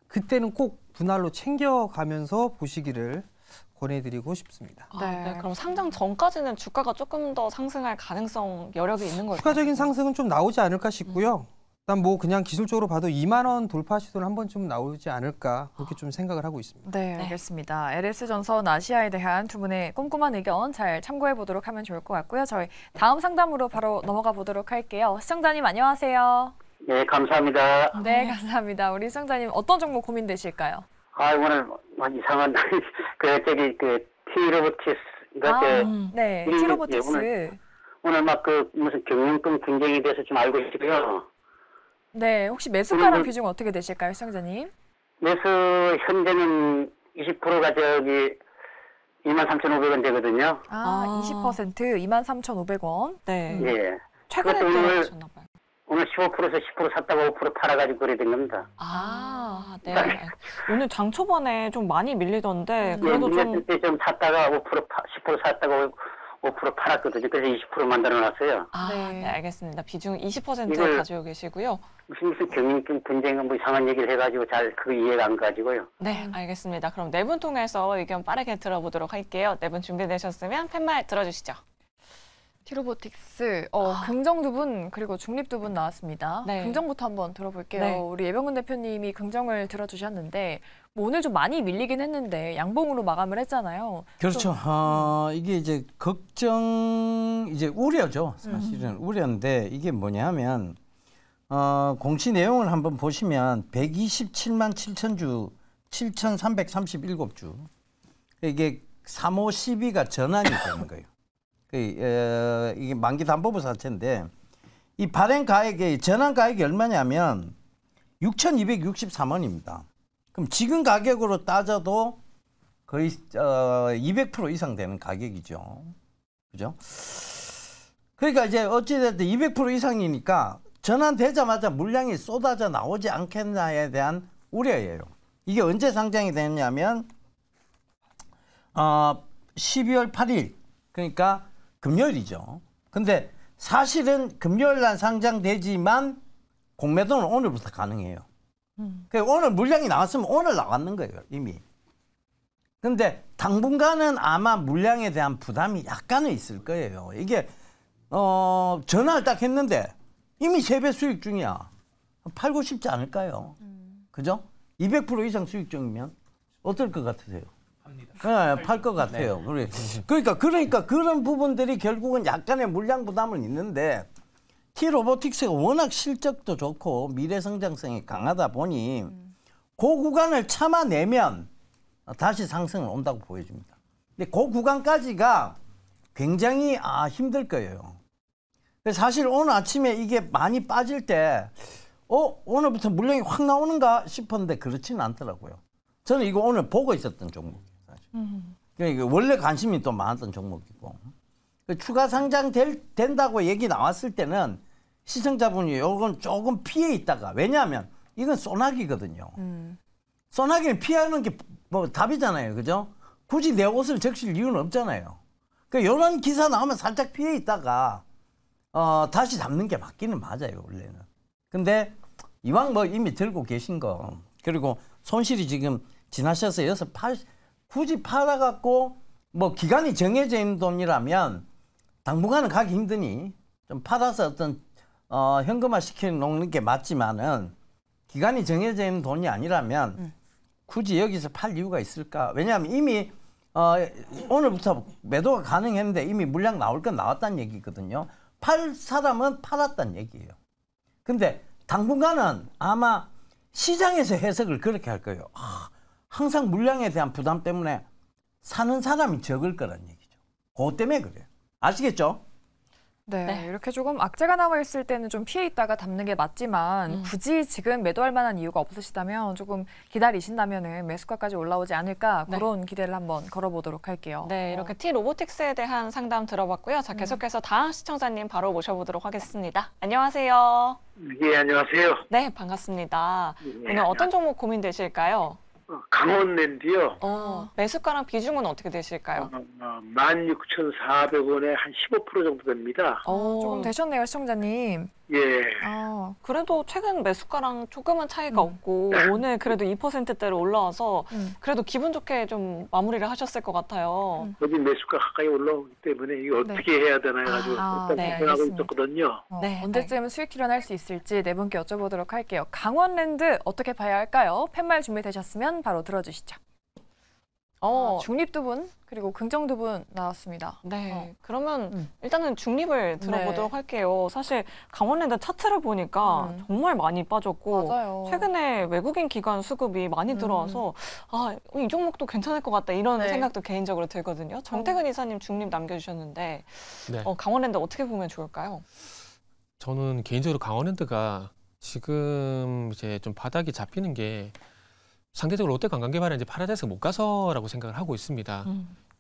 그때는 꼭 분할로 챙겨가면서 보시기를 권해드리고 싶습니다. 네, 그럼 상장 전까지는 주가가 조금 더 상승할 가능성 여력이 있는 걸까요? 추가적인 상승은 좀 나오지 않을까 싶고요. 일단 뭐 그냥 기술적으로 봐도 2만 원 돌파 시도는 한 번쯤 나오지 않을까 그렇게 좀 생각을 하고 있습니다. 네, 알겠습니다. LS전선 아시아에 대한 두 분의 꼼꼼한 의견 잘 참고해 보도록 하면 좋을 것 같고요. 저희 다음 상담으로 바로 넘어가 보도록 할게요. 시청자님 안녕하세요. 네, 감사합니다. 네, 감사합니다. 우리 시청자님 어떤 종목 고민되실까요? 오늘 이상한 그 T로보틱스 네, 예, T로보틱스. 오늘 막 무슨 경영권 분쟁에 대해서 좀 알고 있고요. 네, 혹시 매수가랑 비중 어떻게 되실까요, 시청자님? 매수 현재는 20%가 23,500원 되거든요. 20% 23,500원. 네. 예. 최근에 그것도 오늘 떨어지셨나 봐요. 오늘 15%에서 10% 샀다가 5% 팔아가지고 그래 된 겁니다. 네. 오늘 장 초반에 좀 많이 밀리던데 그래도 좀 좀 샀다가 10% 샀다가 5% 팔았거든요. 그래서 20% 만들어놨어요. 네, 알겠습니다. 비중 20% 이걸 가지고 계시고요. 무슨 경영권 분쟁은 뭐 이상한 얘기를 해가지고 잘 그 이해가 안 가지고요. 네, 알겠습니다. 그럼 네 분 통해서 의견 빠르게 들어보도록 할게요. 네 분 준비되셨으면 팻말 들어주시죠. T로보틱스, 긍정 두 분 그리고 중립 두 분 나왔습니다. 네. 긍정부터 한번 들어볼게요. 네. 우리 예병근 대표님이 긍정을 들어주셨는데 뭐 오늘 좀 많이 밀리긴 했는데 양봉으로 마감을 했잖아요. 그렇죠. 이게 이제 우려죠. 사실은 우려인데 이게 뭐냐면 공시 내용을 한번 보시면 127만 7천 주, 7,337주. 이게 3호 12가 전환이 되는 거예요. 이게 만기 담보부 사채인데 이 발행 가액이 전환 가액이 얼마냐면 6,263원입니다. 그럼 지금 가격으로 따져도 거의 200% 이상 되는 가격이죠. 그죠? 그러니까 이제 어찌됐든 200% 이상이니까 전환되자마자 물량이 쏟아져 나오지 않겠나에 대한 우려예요. 이게 언제 상장이 되느냐면 12월 8일 그러니까 금요일이죠. 근데 사실은 금요일 날 상장되지만 공매도는 오늘부터 가능해요. 그러니까 오늘 물량이 나왔으면 오늘 나왔는 거예요, 이미. 근데 당분간은 아마 물량에 대한 부담이 약간은 있을 거예요. 이게 전화를 딱 했는데 이미 3배 수익 중이야. 팔고 싶지 않을까요? 그죠? 200% 이상 수익 중이면 어떨 것 같으세요? 네, 팔 것 같아요. 네. 그러니까 그런 부분들이 결국은 약간의 물량 부담은 있는데 T로보틱스가 워낙 실적도 좋고 미래 성장성이 강하다 보니 그 구간을 참아내면 다시 상승을 온다고 보여집니다. 근데 그 구간까지가 굉장히 힘들 거예요. 사실 오늘 아침에 이게 많이 빠질 때 오늘부터 물량이 확 나오는가 싶었는데 그렇지는 않더라고요. 저는 이거 오늘 보고 있었던 종목이에요. 그러니까 원래 관심이 또 많았던 종목이고 추가 상장 된다고 얘기 나왔을 때는 시청자분이 이건 조금 피해 있다가 왜냐하면 이건 소나기거든요. 소나기는 피하는 게 뭐 답이잖아요. 그죠? 굳이 내 옷을 적실 이유는 없잖아요. 그러니까 이런 기사 나오면 살짝 피해 있다가 다시 잡는 게 맞기는 맞아요. 원래는. 근데 이왕 뭐 이미 들고 계신 거 그리고 손실이 지금 지나셔서 여기서 굳이 팔아갖고 뭐 기간이 정해져 있는 돈이라면 당분간은 가기 힘드니 좀 팔아서 어떤 현금화 시켜 놓는 게 맞지만은 기간이 정해져 있는 돈이 아니라면 굳이 여기서 팔 이유가 있을까? 왜냐하면 이미 오늘부터 매도가 가능했는데 이미 물량 나올 건 나왔다는 얘기거든요. 팔 사람은 팔았다는 얘기예요. 근데 당분간은 아마 시장에서 해석을 그렇게 할 거예요. 항상 물량에 대한 부담 때문에 사는 사람이 적을 거란 얘기죠. 그것 때문에 그래요. 아시겠죠? 네, 이렇게 조금 악재가 남아있을 때는 좀 피해 있다가 담는 게 맞지만 굳이 지금 매도할 만한 이유가 없으시다면 조금 기다리신다면 매수가까지 올라오지 않을까 그런 기대를 한번 걸어보도록 할게요. 네, 이렇게 T로보틱스에 대한 상담 들어봤고요. 자, 계속해서 다음 시청자님 바로 모셔보도록 하겠습니다. 안녕하세요. 예, 안녕하세요. 네, 반갑습니다. 오늘 어떤 종목 고민되실까요? 강원랜드요. 매수가랑 비중은 어떻게 되실까요? 16,400원에 한 15% 정도 됩니다. 조금 되셨네요, 시청자님. 예. 그래도 최근 매수가랑 조금은 차이가 없고 오늘 그래도 2%대로 올라와서 그래도 기분 좋게 좀 마무리를 하셨을 것 같아요. 어제 매수가 가까이 올라오기 때문에 이거 어떻게 해야 되나 해가지고 일단 고민하고 있었거든요. 언제쯤 수익 실현할 수 있을지 네 분께 여쭤보도록 할게요. 강원랜드 어떻게 봐야 할까요? 팻말 준비되셨으면 바로 들어주시죠. 중립 두 분, 그리고 긍정 두 분 나왔습니다. 네, 그러면 일단은 중립을 들어보도록 할게요. 사실 강원랜드 차트를 보니까 정말 많이 빠졌고 맞아요. 최근에 외국인 기관 수급이 많이 들어와서 이 종목도 괜찮을 것 같다 이런 생각도 개인적으로 들거든요. 정태근 이사님 중립 남겨주셨는데 강원랜드 어떻게 보면 좋을까요? 저는 개인적으로 강원랜드가 지금 이제 좀 바닥이 잡히는 게 상대적으로 롯데관광개발은 이제 파라다이스가 못 가서라고 생각을 하고 있습니다.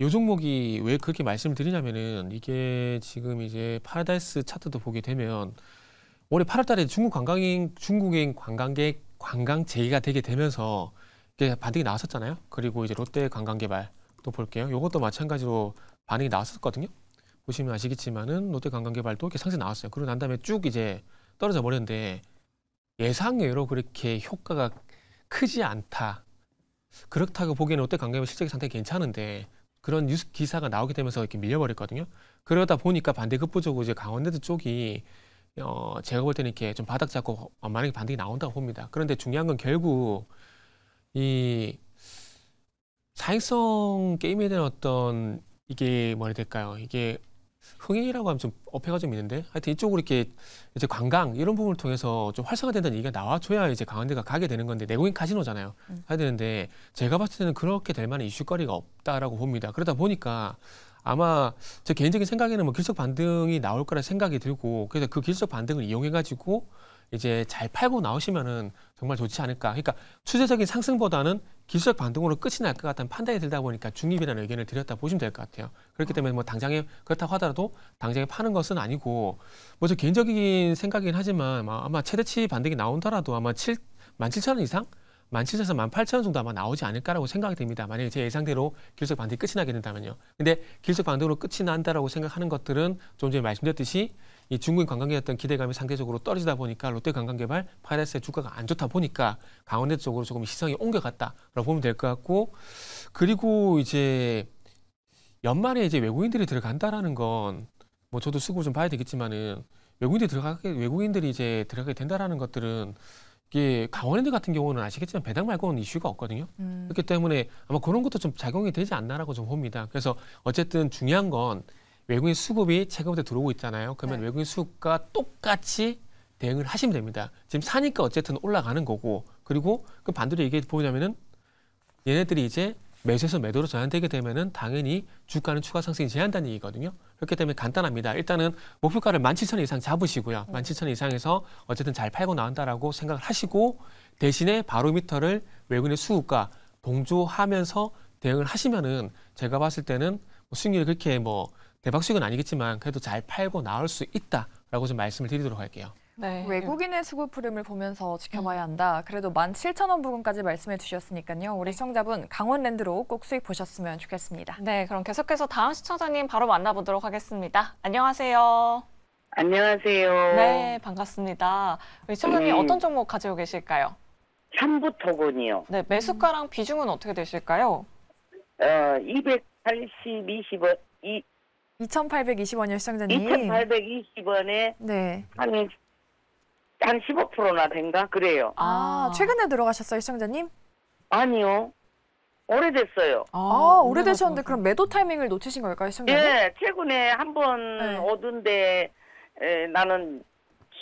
이 종목이 왜 그렇게 말씀을 드리냐면은 이게 지금 이제 파라다이스 차트도 보게 되면 올해 8월달에 중국인 관광객 관광 재개가 되게 되면서 이게 반등이 나왔었잖아요. 그리고 이제 롯데관광개발 또 볼게요. 이것도 마찬가지로 반응이 나왔었거든요. 보시면 아시겠지만은 롯데관광개발도 이렇게 상승 나왔어요. 그러고 난 다음에 쭉 이제 떨어져 버렸는데 예상외로 그렇게 효과가 크지 않다. 그렇다고 보기에는 롯데관광개발 실적이 상당히 괜찮은데 그런 뉴스 기사가 나오게 되면서 이렇게 밀려버렸거든요. 그러다 보니까 반대급부적으로 이제 강원랜드 쪽이 제가 볼 때는 이렇게 좀 바닥 잡고 만약에 반등이 나온다고 봅니다. 그런데 중요한 건 결국 이 사행성 게임에 대한 어떤 이게 뭐라 해야 될까요? 이게 흥행이라고 하면 좀 어폐가 좀 있는데 하여튼 이쪽으로 이렇게 이제 관광 이런 부분을 통해서 좀 활성화된다는 얘기가 나와줘야 이제 강원랜드가 가게 되는 건데 내국인 카지노잖아요. 해야 되는데 제가 봤을 때는 그렇게 될 만한 이슈거리가 없다라고 봅니다. 그러다 보니까 아마 제 개인적인 생각에는 뭐 기술적 반등이 나올 거라 생각이 들고 그래서 그 기술적 반등을 이용해 가지고 이제 잘 팔고 나오시면은 정말 좋지 않을까. 그러니까 추세적인 상승보다는 기술적 반등으로 끝이 날 것 같다는 판단이 들다 보니까 중립이라는 의견을 드렸다 보시면 될 것 같아요. 그렇기 때문에 뭐 당장에 그렇다고 하더라도 당장에 파는 것은 아니고 뭐 저 개인적인 생각이긴 하지만 아마 최대치 반등이 나온다라도 아마 17,000원 이상? 17,000에서 18,000원 정도 아마 나오지 않을까라고 생각이 됩니다. 만약에 제 예상대로 기술적 반등이 끝이 나게 된다면요. 근데 기술적 반등으로 끝이 난다라고 생각하는 것들은 좀 전에 말씀드렸듯이 이 중국인 관광객이었던 기대감이 상대적으로 떨어지다 보니까 롯데관광개발, 파라다이스의 주가가 안 좋다 보니까 강원랜드 쪽으로 조금 시선이 옮겨갔다라고 보면 될 것 같고 그리고 이제 연말에 이제 외국인들이 들어간다라는 건 뭐 저도 쓰고 좀 봐야 되겠지만은 외국인들이 이제 들어가게 된다라는 것들은 이게 강원랜드 같은 경우는 아시겠지만 배당 말고는 이슈가 없거든요. 그렇기 때문에 아마 그런 것도 좀 작용이 되지 않나라고 좀 봅니다. 그래서 어쨌든 중요한 건 외국인 수급이 최근부터 들어오고 있잖아요. 그러면 외국인 수급과 똑같이 대응을 하시면 됩니다. 지금 사니까 어쨌든 올라가는 거고 그리고 그 반대로 얘기해 보자면은 얘네들이 이제 매수에서 매도로 전환되게 되면은 당연히 주가는 추가 상승이 제한다는 얘기거든요. 그렇기 때문에 간단합니다. 일단은 목표가를 17,000원 이상 잡으시고요. 17,000원 이상에서 어쨌든 잘 팔고 나온다라고 생각을 하시고 대신에 바로미터를 외국인의 수급과 동조하면서 대응을 하시면은 제가 봤을 때는 수익률이 그렇게 뭐 대박 수익은 아니겠지만 그래도 잘 팔고 나올 수 있다라고 좀 말씀을 드리도록 할게요. 네. 외국인의 수급 흐름을 보면서 지켜봐야 한다. 그래도 17,000원 부근까지 말씀해 주셨으니까요. 우리 시청자분 강원랜드로 꼭 수익 보셨으면 좋겠습니다. 네, 그럼 계속해서 다음 시청자님 바로 만나보도록 하겠습니다. 안녕하세요. 안녕하세요. 네, 반갑습니다. 우리 시청자님 어떤 종목 가지고 계실까요? 삼부토건이요. 네, 매수가랑 비중은 어떻게 되실까요? 220원, 2,820원이요, 시청자님. 2,820원에 네. 한 15%나 된가? 그래요. 최근에 들어가셨어요, 시청자님? 아니요. 오래됐어요. 오래되셨는데 그럼 매도 타이밍을 놓치신 걸까요, 시청자님? 예, 최근에 한번 오던데 나는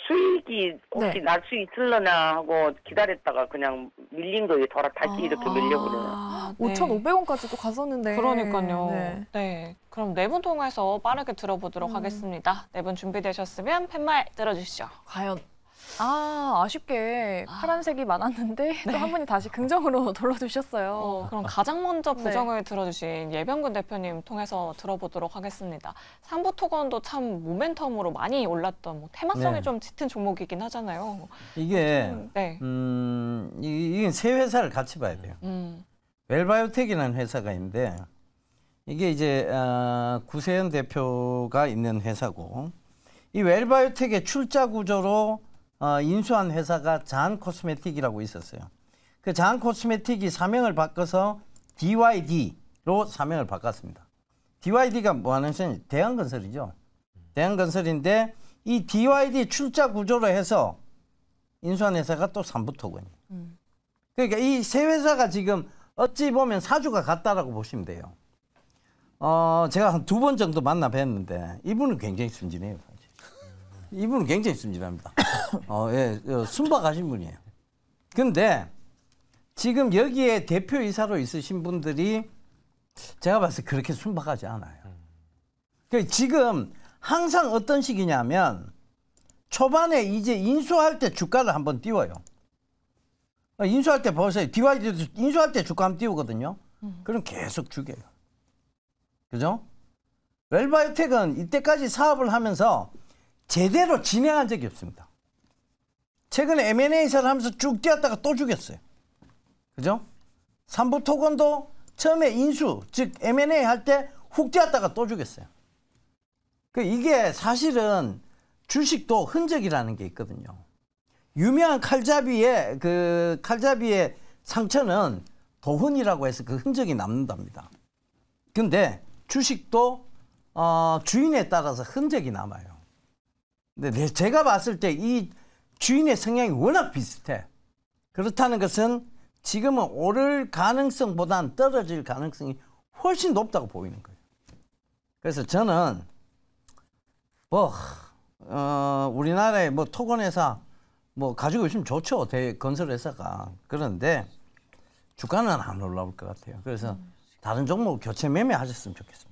수익이 혹시 날 수 있을려나 하고 기다렸다가 그냥 밀린 거예요. 다시 이렇게 밀려버려요. 5,500원까지도 갔었는데. 그러니까요. 네. 그럼 네 분 통해서 빠르게 들어보도록 하겠습니다. 네 분 준비되셨으면 팻말 들어주시죠. 과연 아쉽게 파란색이 많았는데 또 한 분이 다시 긍정으로 돌려주셨어요. 그럼 가장 먼저 부정을 들어주신 예병근 대표님 통해서 들어보도록 하겠습니다. 삼부토건도 참 모멘텀으로 많이 올랐던 테마성이 좀 짙은 종목이긴 하잖아요. 이게 이게 세 회사를 같이 봐야 돼요. 웰바이오텍이라는 회사가 있는데 이게 이제 구세현 대표가 있는 회사고 이 웰바이오텍의 출자 구조로 인수한 회사가 자한 코스메틱이라고 있었어요. 그 자한 코스메틱이 사명을 바꿔서 DYD로 사명을 바꿨습니다. DYD가 뭐 하는 회사냐? 대한건설이죠. 대한건설인데 이 DYD 출자 구조로 해서 인수한 회사가 또 삼부토건이에요. 그러니까 이 세 회사가 지금 어찌 보면 사주가 같다라고 보시면 돼요. 제가 한 2번 정도 만나 뵀는데 이분은 굉장히 순진해요. 사실. 이분은 굉장히 순진합니다. 예, 순박하신 분이에요. 근데 지금 여기에 대표이사로 있으신 분들이 제가 봤을 때 그렇게 순박하지 않아요. 그러니까 지금 항상 어떤 식이냐면 초반에 이제 인수할 때 주가를 한번 띄워요. 인수할 때 보세요. DYD도 인수할 때 주가 한번 띄우거든요. 그럼 계속 죽여요. 그죠? 웰바이오텍은 이때까지 사업을 하면서 제대로 진행한 적이 없습니다. 최근에 M&A사를 하면서 쭉 뛰었다가 또 죽였어요. 그죠? 삼부토건도 처음에 인수, 즉 M&A 할 때 훅 뛰었다가 또 죽였어요. 이게 사실은 주식도 흔적이라는 게 있거든요. 유명한 칼잡이의 칼잡이의 상처는 도흔이라고 해서 그 흔적이 남는답니다. 근데 주식도 주인에 따라서 흔적이 남아요. 근데 제가 봤을 때 이 주인의 성향이 워낙 비슷해. 그렇다는 것은 지금은 오를 가능성보다는 떨어질 가능성이 훨씬 높다고 보이는 거예요. 그래서 저는 우리나라의 토건회사 가지고 있으면 좋죠. 건설회사가. 그런데 주가는 안 올라올 것 같아요. 그래서 다른 종목 교체 매매 하셨으면 좋겠습니다.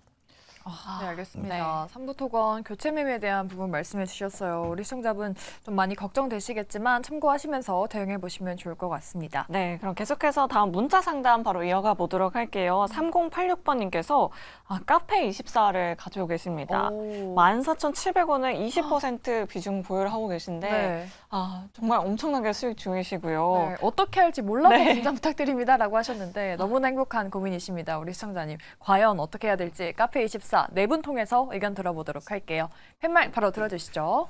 네, 알겠습니다. 네. 삼부토건 교체 매매에 대한 부분 말씀해 주셨어요. 우리 시청자분 좀 많이 걱정되시겠지만 참고하시면서 대응해 보시면 좋을 것 같습니다. 네, 그럼 계속해서 다음 문자 상담 바로 이어가 보도록 할게요. 3086번님께서 카페 24를 가지고 계십니다. 14,700원을 20% 비중 보유를 하고 계신데 네. 정말 엄청나게 수익 중이시고요. 네, 어떻게 할지 몰라서 진짜 부탁드립니다라고 하셨는데 너무나 행복한 고민이십니다. 우리 시청자님. 과연 어떻게 해야 될지 카페 24 네 분 통해서 의견 들어보도록 할게요. 팻말 바로 들어주시죠.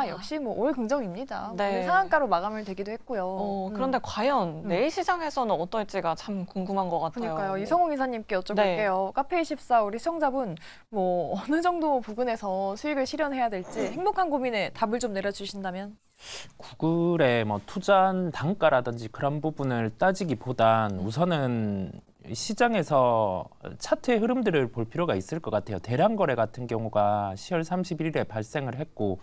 역시 올 긍정입니다. 네. 오늘 상한가로 마감을 되기도 했고요. 그런데 과연 내일 시장에서는 어떨지가 참 궁금한 것 같아요. 그러니까요. 이성홍 이사님께 여쭤볼게요. 카페 24 우리 시청자분 어느 정도 부근에서 수익을 실현해야 될지 행복한 고민에 답을 좀 내려주신다면? 구글의 투자한 단가라든지 그런 부분을 따지기보단 우선은 시장에서 차트의 흐름들을 볼 필요가 있을 것 같아요. 대량 거래 같은 경우가 10월 31일에 발생을 했고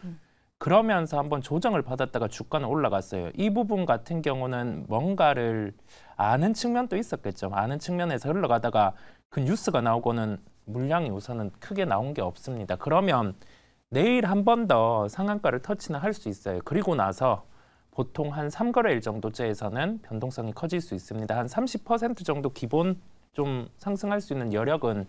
그러면서 한번 조정을 받았다가 주가는 올라갔어요. 이 부분 같은 경우는 뭔가를 아는 측면도 있었겠죠. 아는 측면에서 흘러가다가 그 뉴스가 나오고는 물량이 우선은 크게 나온 게 없습니다. 그러면 내일 한 번 더 상한가를 터치는 할 수 있어요. 그리고 나서 보통 한 3거래일 정도째에서는 변동성이 커질 수 있습니다. 한 30% 정도 기본 좀 상승할 수 있는 여력은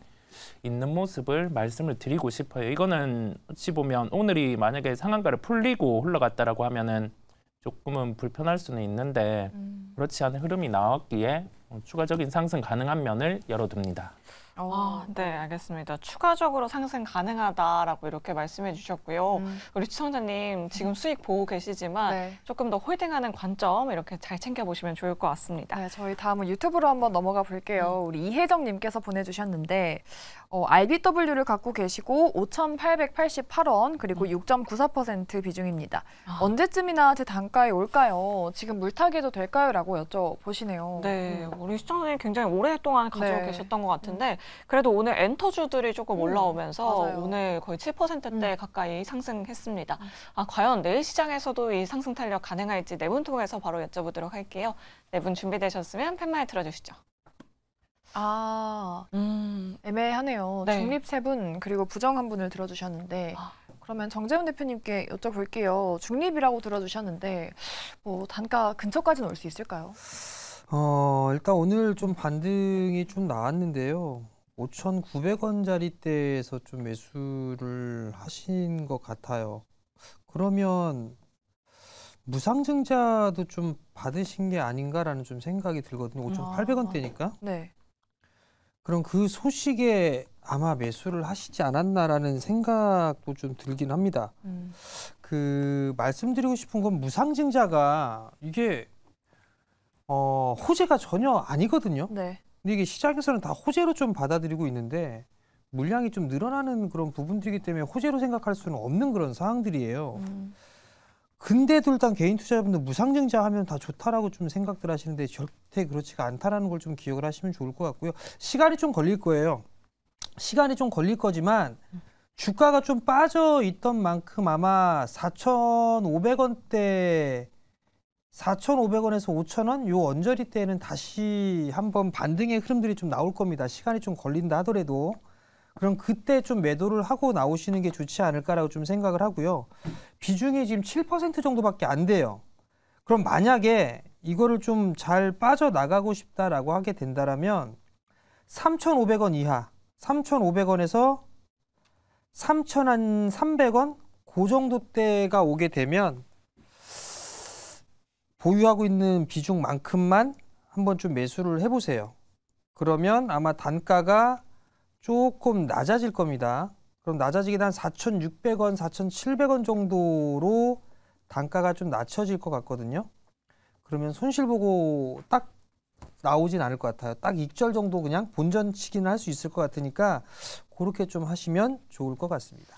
있는 모습을 말씀을 드리고 싶어요. 이거는 어찌 보면 오늘이 만약에 상한가를 풀리고 흘러갔다라고 하면은 조금은 불편할 수는 있는데 그렇지 않은 흐름이 나왔기에 추가적인 상승 가능한 면을 열어둡니다. 네, 알겠습니다. 추가적으로 상승 가능하다라고 이렇게 말씀해 주셨고요. 우리 시청자님 지금 수익 보고 계시지만 조금 더 홀딩하는 관점 이렇게 잘 챙겨보시면 좋을 것 같습니다. 네, 저희 다음은 유튜브로 한번 넘어가 볼게요. 우리 이혜정님께서 보내주셨는데 RBW를 갖고 계시고 5,888원 그리고 6.94% 비중입니다. 언제쯤이나 제 단가에 올까요? 지금 물타기도 될까요? 라고 여쭤보시네요. 네, 우리 시청자님 굉장히 오랫동안 가지고 계셨던 것 같은데 그래도 오늘 엔터주들이 조금 올라오면서 맞아요. 오늘 거의 7%대 가까이 상승했습니다. 과연 내일 시장에서도 이 상승 탄력 가능할지 네 분 통해서 바로 여쭤보도록 할게요. 네 분 준비되셨으면 팻말 들어주시죠. 애매하네요. 중립 3분 그리고 부정 1분을 들어주셨는데 그러면 정재훈 대표님께 여쭤볼게요. 중립이라고 들어주셨는데 뭐 단가 근처까지는 올 수 있을까요? 일단 오늘 좀 반등이 좀 나왔는데요. 5,900원짜리대에서 좀 매수를 하신 것 같아요. 그러면 무상증자도 좀 받으신 게 아닌가라는 좀 생각이 들거든요. 5,800원대니까. 네. 그럼 그 소식에 아마 매수를 하시지 않았나라는 생각도 좀 들긴 합니다. 그 말씀드리고 싶은 건 무상증자가 이게 호재가 전혀 아니거든요. 네. 근데 이게 시장에서는 다 호재로 좀 받아들이고 있는데 물량이 좀 늘어나는 그런 부분들이기 때문에 호재로 생각할 수는 없는 그런 상황들이에요. 근데도 일단 개인 투자자분들 무상증자 하면 다 좋다라고 좀 생각들 하시는데 절대 그렇지가 않다라는 걸 좀 기억을 하시면 좋을 것 같고요. 시간이 좀 걸릴 거예요. 시간이 좀 걸릴 거지만 주가가 좀 빠져 있던 만큼 아마 4,500원대 4,500원에서 5,000원 요 언저리 때는 다시 한번 반등의 흐름들이 좀 나올 겁니다. 시간이 좀 걸린다 하더라도. 그럼 그때 좀 매도를 하고 나오시는 게 좋지 않을까라고 좀 생각을 하고요. 비중이 지금 7% 정도밖에 안 돼요. 그럼 만약에 이거를 좀 잘 빠져나가고 싶다라고 하게 된다면 3,500원 이하, 3,500원에서 3,300원 그 정도 때가 오게 되면 보유하고 있는 비중만큼만 한번 좀 매수를 해보세요. 그러면 아마 단가가 조금 낮아질 겁니다. 그럼 낮아지게 한 4,600원, 4,700원 정도로 단가가 좀 낮춰질 것 같거든요. 그러면 손실 보고 딱 나오진 않을 것 같아요. 딱 익절 정도 그냥 본전치기는 할 수 있을 것 같으니까 그렇게 좀 하시면 좋을 것 같습니다.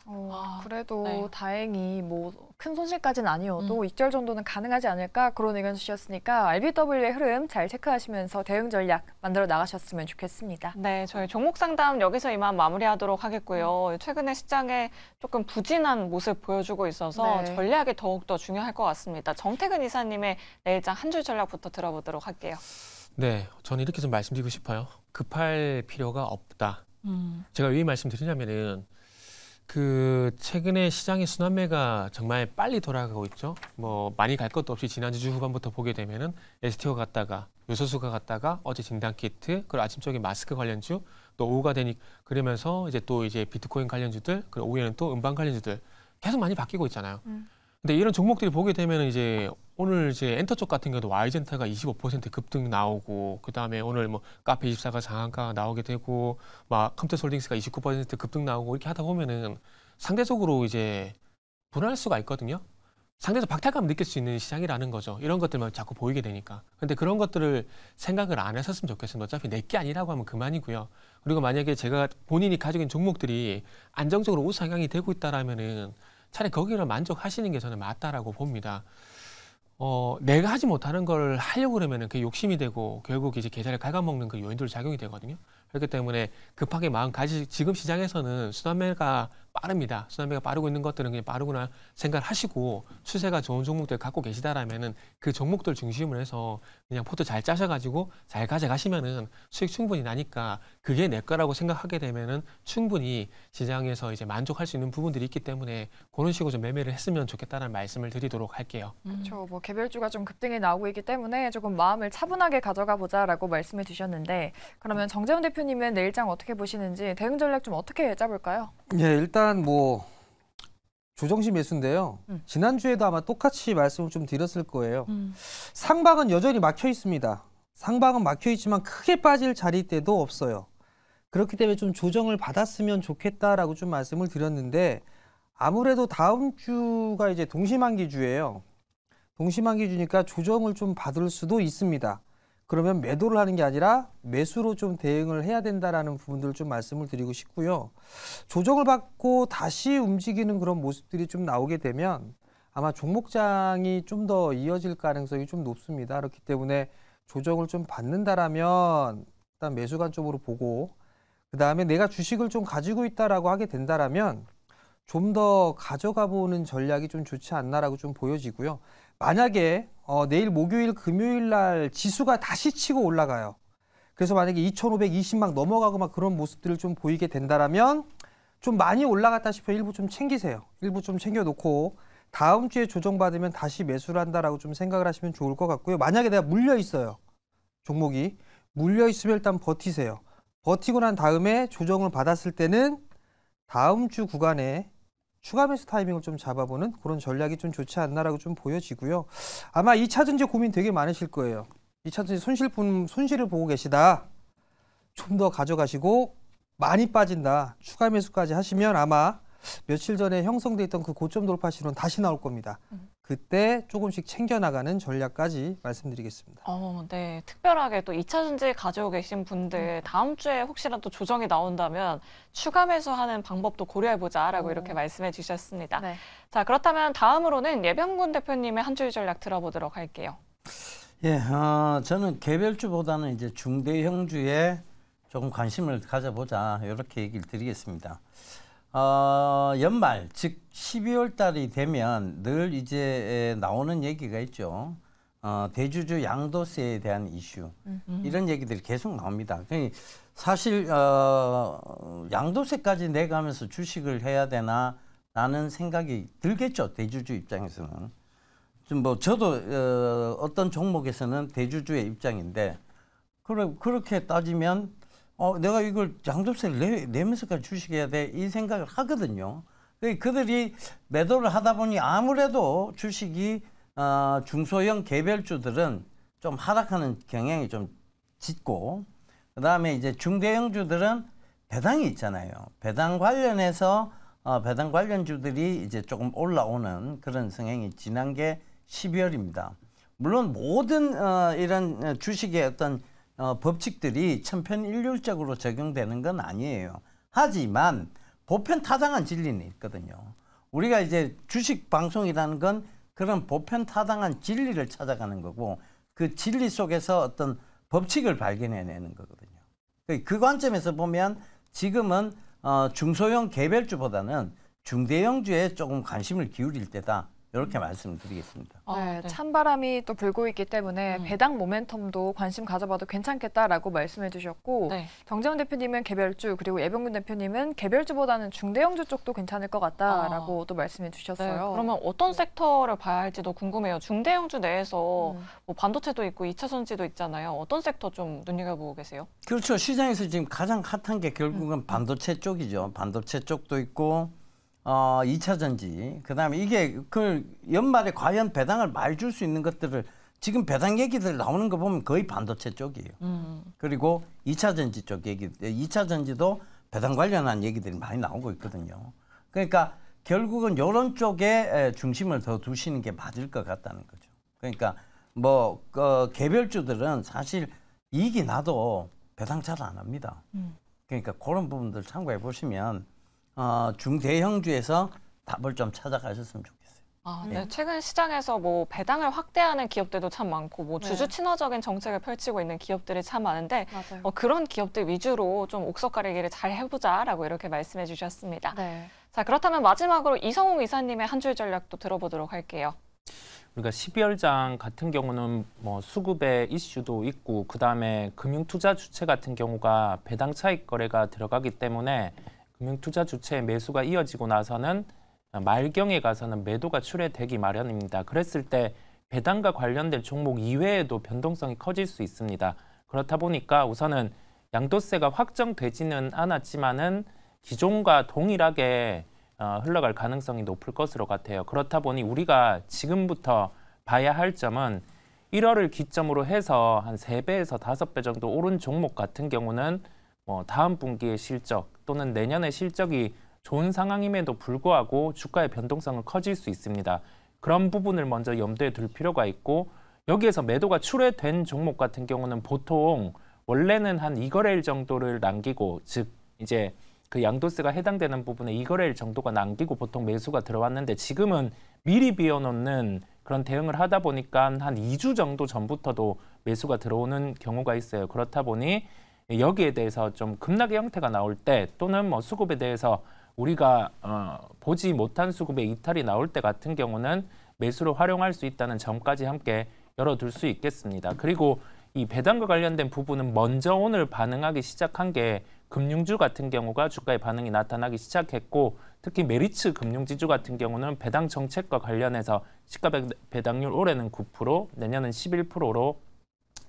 그래도 네. 다행히 뭐 큰 손실까지는 아니어도 익절 정도는 가능하지 않을까 그런 의견 주셨으니까 RBW의 흐름 잘 체크하시면서 대응 전략 만들어 나가셨으면 좋겠습니다. 네, 저희 종목 상담 여기서 이만 마무리하도록 하겠고요. 최근에 시장에 조금 부진한 모습 보여주고 있어서 네. 전략이 더욱더 중요할 것 같습니다. 정태근 이사님의 내일장 한 줄 전략부터 들어보도록 할게요. 네, 저는 이렇게 좀 말씀드리고 싶어요. 급할 필요가 없다. 제가 왜 이 말씀드리냐면은 그 최근에 시장의 순환매가 정말 빨리 돌아가고 있죠. 뭐 많이 갈 것도 없이 지난주 주 후반부터 보게 되면은 STO 갔다가 요소수가 갔다가 어제 진단키트 그리고 아침쪽에 마스크 관련주 또 오후가 되니 그러면서 이제 또 이제 비트코인 관련주들 그리고 오후에는 또 음반 관련주들 계속 많이 바뀌고 있잖아요. 근데 이런 종목들이 보게 되면은 이제 오늘 이제 엔터 쪽 같은 경우도 와이젠타가 25% 급등 나오고 그 다음에 오늘 뭐 카페24가 상한가 나오게 되고 막 컴퓨터솔딩스가 29% 급등 나오고 이렇게 하다 보면은 상대적으로 이제 불안할 수가 있거든요. 상대적 박탈감 느낄 수 있는 시장이라는 거죠. 이런 것들만 자꾸 보이게 되니까. 근데 그런 것들을 생각을 안 했었으면 좋겠습니다. 어차피 내 게 아니라고 하면 그만이고요. 그리고 만약에 제가 본인이 가지고 있는 종목들이 안정적으로 우상향이 되고 있다라면은 차라리 거기를 만족하시는 게 저는 맞다라고 봅니다. 내가 하지 못하는 걸 하려고 그러면은 그게 욕심이 되고 결국 이제 계좌를 갉아먹는 그 요인들로 작용이 되거든요. 그렇기 때문에 급하게 마음 가지 지금 시장에서는 순환매가 빠릅니다. 순환매가 빠르고 있는 것들은 그냥 빠르구나 생각을 하시고 추세가 좋은 종목들 갖고 계시다라면은 그 종목들 중심으로 해서 그냥 포트 잘 짜셔가지고 잘 가져가시면은 수익 충분히 나니까 그게 내 거라고 생각하게 되면은 충분히 시장에서 이제 만족할 수 있는 부분들이 있기 때문에 그런 식으로 좀 매매를 했으면 좋겠다는 말씀을 드리도록 할게요. 그렇죠. 뭐 개별주가 좀 급등이 나오고 있기 때문에 조금 마음을 차분하게 가져가 보자라고 말씀해 주셨는데 그러면 정재훈 대표님은 내일장 어떻게 보시는지 대응 전략 좀 어떻게 짜볼까요? 예, 일단 뭐 조정시 매수인데요. 지난주에도 아마 똑같이 말씀을 좀 드렸을 거예요. 상방은 여전히 막혀 있습니다. 상방은 막혀 있지만 크게 빠질 자리대도 없어요. 그렇기 때문에 좀 조정을 받았으면 좋겠다라고 좀 말씀을 드렸는데 아무래도 다음 주가 이제 동시만기주예요. 동시만기주니까 조정을 좀 받을 수도 있습니다. 그러면 매도를 하는 게 아니라 매수로 좀 대응을 해야 된다라는 부분들을 좀 말씀을 드리고 싶고요. 조정을 받고 다시 움직이는 그런 모습들이 좀 나오게 되면 아마 종목장이 좀 더 이어질 가능성이 좀 높습니다. 그렇기 때문에 조정을 좀 받는다라면 일단 매수관 쪽으로 보고 그 다음에 내가 주식을 좀 가지고 있다라고 하게 된다라면 좀 더 가져가 보는 전략이 좀 좋지 않나라고 좀 보여지고요. 만약에 내일 목요일 금요일 날 지수가 다시 치고 올라가요. 그래서 만약에 2,520막 넘어가고 막 그런 모습들을 좀 보이게 된다라면 좀 많이 올라갔다 싶으면 일부 좀 챙기세요. 일부 좀 챙겨놓고 다음 주에 조정받으면 다시 매수를 한다라고 좀 생각을 하시면 좋을 것 같고요. 만약에 내가 물려 있어요. 종목이 물려 있으면 일단 버티세요. 버티고 난 다음에 조정을 받았을 때는 다음 주 구간에 추가 매수 타이밍을 좀 잡아보는 그런 전략이 좀 좋지 않나라고 좀 보여지고요. 아마 2차 전지 고민 되게 많으실 거예요. 2차 전지 손실을 보고 계시다. 좀 더 가져가시고 많이 빠진다. 추가 매수까지 하시면 아마 며칠 전에 형성돼 있던 그 고점 돌파 실은 다시 나올 겁니다. 그때 조금씩 챙겨나가는 전략까지 말씀드리겠습니다. 네. 특별하게 또 2차 전지 가지고 계신 분들 다음 주에 혹시라도 조정이 나온다면 추가 매수하는 방법도 고려해보자라고 이렇게 말씀해 주셨습니다. 네. 자, 그렇다면 다음으로는 예병군 대표님의 한 줄 전략 들어보도록 할게요. 예, 저는 개별주보다는 이제 중대형주에 조금 관심을 가져보자 이렇게 얘기를 드리겠습니다. 연말 즉 12월 달이 되면 늘 이제 나오는 얘기가 있죠. 대주주 양도세에 대한 이슈 이런 얘기들이 계속 나옵니다. 사실 양도세까지 내가면서 주식을 해야 되나 라는 생각이 들겠죠. 대주주 입장에서는. 좀 뭐 저도 어떤 종목에서는 대주주의 입장인데 그렇게 따지면 내가 이걸 양도세를 내면서까지 주식해야 돼 이 생각을 하거든요. 그들이 매도를 하다 보니 아무래도 주식이 중소형 개별주들은 좀 하락하는 경향이 좀 짙고 그다음에 이제 중대형주들은 배당이 있잖아요. 배당 관련해서 배당 관련주들이 이제 조금 올라오는 그런 성향이 지난 게 12월입니다. 물론 모든 이런 주식의 어떤 법칙들이 천편일률적으로 적용되는 건 아니에요. 하지만 보편타당한 진리는 있거든요. 우리가 이제 주식 방송이라는 건 그런 보편타당한 진리를 찾아가는 거고 그 진리 속에서 어떤 법칙을 발견해내는 거거든요. 그 관점에서 보면 지금은 중소형 개별주보다는 중대형주에 조금 관심을 기울일 때다. 이렇게 말씀을 드리겠습니다. 네, 찬바람이 또 불고 있기 때문에 배당 모멘텀도 관심 가져봐도 괜찮겠다라고 말씀해 주셨고 정재훈 대표님은 개별주 그리고 예병군 대표님은 개별주보다는 중대형주 쪽도 괜찮을 것 같다라고 또 말씀해 주셨어요. 네, 그러면 어떤 섹터를 봐야 할지도 궁금해요. 중대형주 내에서 뭐 반도체도 있고 2차 전지도 있잖아요. 어떤 sek터 좀 눈여겨보고 계세요? 그렇죠. 시장에서 지금 가장 핫한 게 결국은 반도체 쪽이죠. 반도체 쪽도 있고 2차 전지, 그 다음에 이게 그 연말에 과연 배당을 많이 줄 수 있는 것들을 지금 배당 얘기들 나오는 거 보면 거의 반도체 쪽이에요. 그리고 2차 전지 쪽 얘기, 2차 전지도 배당 관련한 얘기들이 많이 나오고 있거든요. 그러니까 결국은 이런 쪽에 중심을 더 두시는 게 맞을 것 같다는 거죠. 그러니까 뭐 개별주들은 사실 이익이 나도 배당 잘 안 합니다. 그러니까 그런 부분들 참고해 보시면 중대형주에서 답을 좀 찾아가셨으면 좋겠어요. 네. 최근 시장에서 뭐 배당을 확대하는 기업들도 참 많고 뭐 주주 친화적인 정책을 펼치고 있는 기업들이 참 많은데 그런 기업들 위주로 좀 옥석 가리기를 잘 해보자라고 이렇게 말씀해 주셨습니다. 네. 자, 그렇다면 마지막으로 이성웅 이사님의 한 줄 전략도 들어보도록 할게요. 우리가 12월장 같은 경우는 뭐 수급의 이슈도 있고 그다음에 금융투자 주체 같은 경우가 배당 차익 거래가 들어가기 때문에 금융투자 주체의 매수가 이어지고 나서는 말경에 가서는 매도가 출회되기 마련입니다. 그랬을 때 배당과 관련된 종목 이외에도 변동성이 커질 수 있습니다. 그렇다 보니까 우선은 양도세가 확정되지는 않았지만은 기존과 동일하게 흘러갈 가능성이 높을 것으로 같아요. 그렇다 보니 우리가 지금부터 봐야 할 점은 1월을 기점으로 해서 한 3배에서 5배 정도 오른 종목 같은 경우는 뭐 다음 분기의 실적 또는 내년의 실적이 좋은 상황임에도 불구하고 주가의 변동성은 커질 수 있습니다. 그런 부분을 먼저 염두에 둘 필요가 있고 여기에서 매도가 출회된 종목 같은 경우는 보통 원래는 한 2거래일 정도를 남기고 즉 이제 그 양도세가 해당되는 부분에 2거래일 정도가 남기고 보통 매수가 들어왔는데 지금은 미리 비워놓는 그런 대응을 하다 보니까 한 2주 정도 전부터도 매수가 들어오는 경우가 있어요. 그렇다 보니 여기에 대해서 좀 급락의 형태가 나올 때 또는 뭐 수급에 대해서 우리가 보지 못한 수급의 이탈이 나올 때 같은 경우는 매수로 활용할 수 있다는 점까지 함께 열어둘 수 있겠습니다. 그리고 이 배당과 관련된 부분은 먼저 오늘 반응하기 시작한 게 금융주 같은 경우가 주가의 반응이 나타나기 시작했고 특히 메리츠 금융지주 같은 경우는 배당 정책과 관련해서 시가 배당률 올해는 9%, 내년은 11%로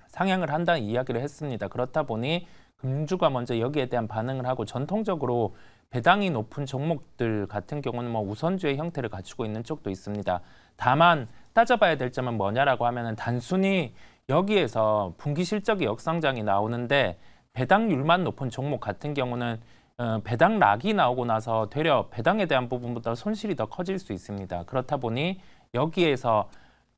상향을 한다는 이야기를 했습니다. 그렇다 보니 금융주가 먼저 여기에 대한 반응을 하고 전통적으로 배당이 높은 종목들 같은 경우는 뭐 우선주의 형태를 갖추고 있는 쪽도 있습니다. 다만 따져봐야 될 점은 뭐냐라고 하면은 단순히 여기에서 분기 실적의 역성장이 나오는데 배당률만 높은 종목 같은 경우는 배당 락이 나오고 나서 되려 배당에 대한 부분보다 손실이 더 커질 수 있습니다. 그렇다 보니 여기에서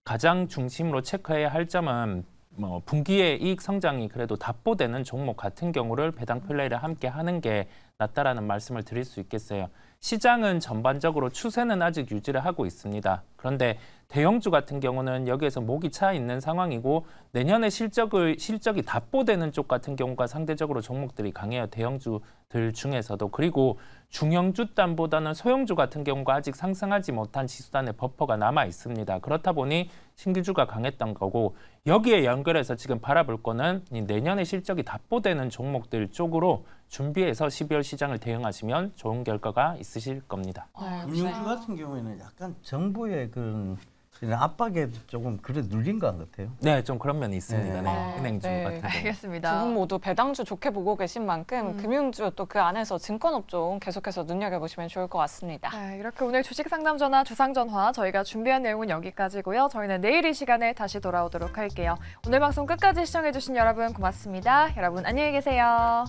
가장 중심으로 체크해야 할 점은 뭐 분기의 이익 성장이 그래도 답보되는 종목 같은 경우를 배당 플레이를 함께 하는 게 낫다라는 말씀을 드릴 수 있겠어요. 시장은 전반적으로 추세는 아직 유지를 하고 있습니다. 그런데 대형주 같은 경우는 여기에서 목이 차 있는 상황이고 내년에 실적이 답보되는 쪽 같은 경우가 상대적으로 종목들이 강해요. 대형주들 중에서도. 그리고 중형주단보다는 소형주 같은 경우가 아직 상승하지 못한 지수단의 버퍼가 남아 있습니다. 그렇다 보니 신규주가 강했던 거고 여기에 연결해서 지금 바라볼 거는 내년에 실적이 답보되는 종목들 쪽으로 준비해서 12월 시장을 대응하시면 좋은 결과가 있으실 겁니다. 금융주 같은 경우에는 약간 정부의 그런 압박에 조금 그래 눌린 것 같아요. 네, 좀 그런 면이 있습니다. 네. 은행주 같은 경우. 알겠습니다. 두 분 모두 배당주 좋게 보고 계신 만큼 금융주 또 그 안에서 증권업종 계속해서 눈여겨보시면 좋을 것 같습니다. 네, 이렇게 오늘 주식상담전화, 주상전화 저희가 준비한 내용은 여기까지고요. 저희는 내일 이 시간에 다시 돌아오도록 할게요. 오늘 방송 끝까지 시청해주신 여러분 고맙습니다. 여러분 안녕히 계세요.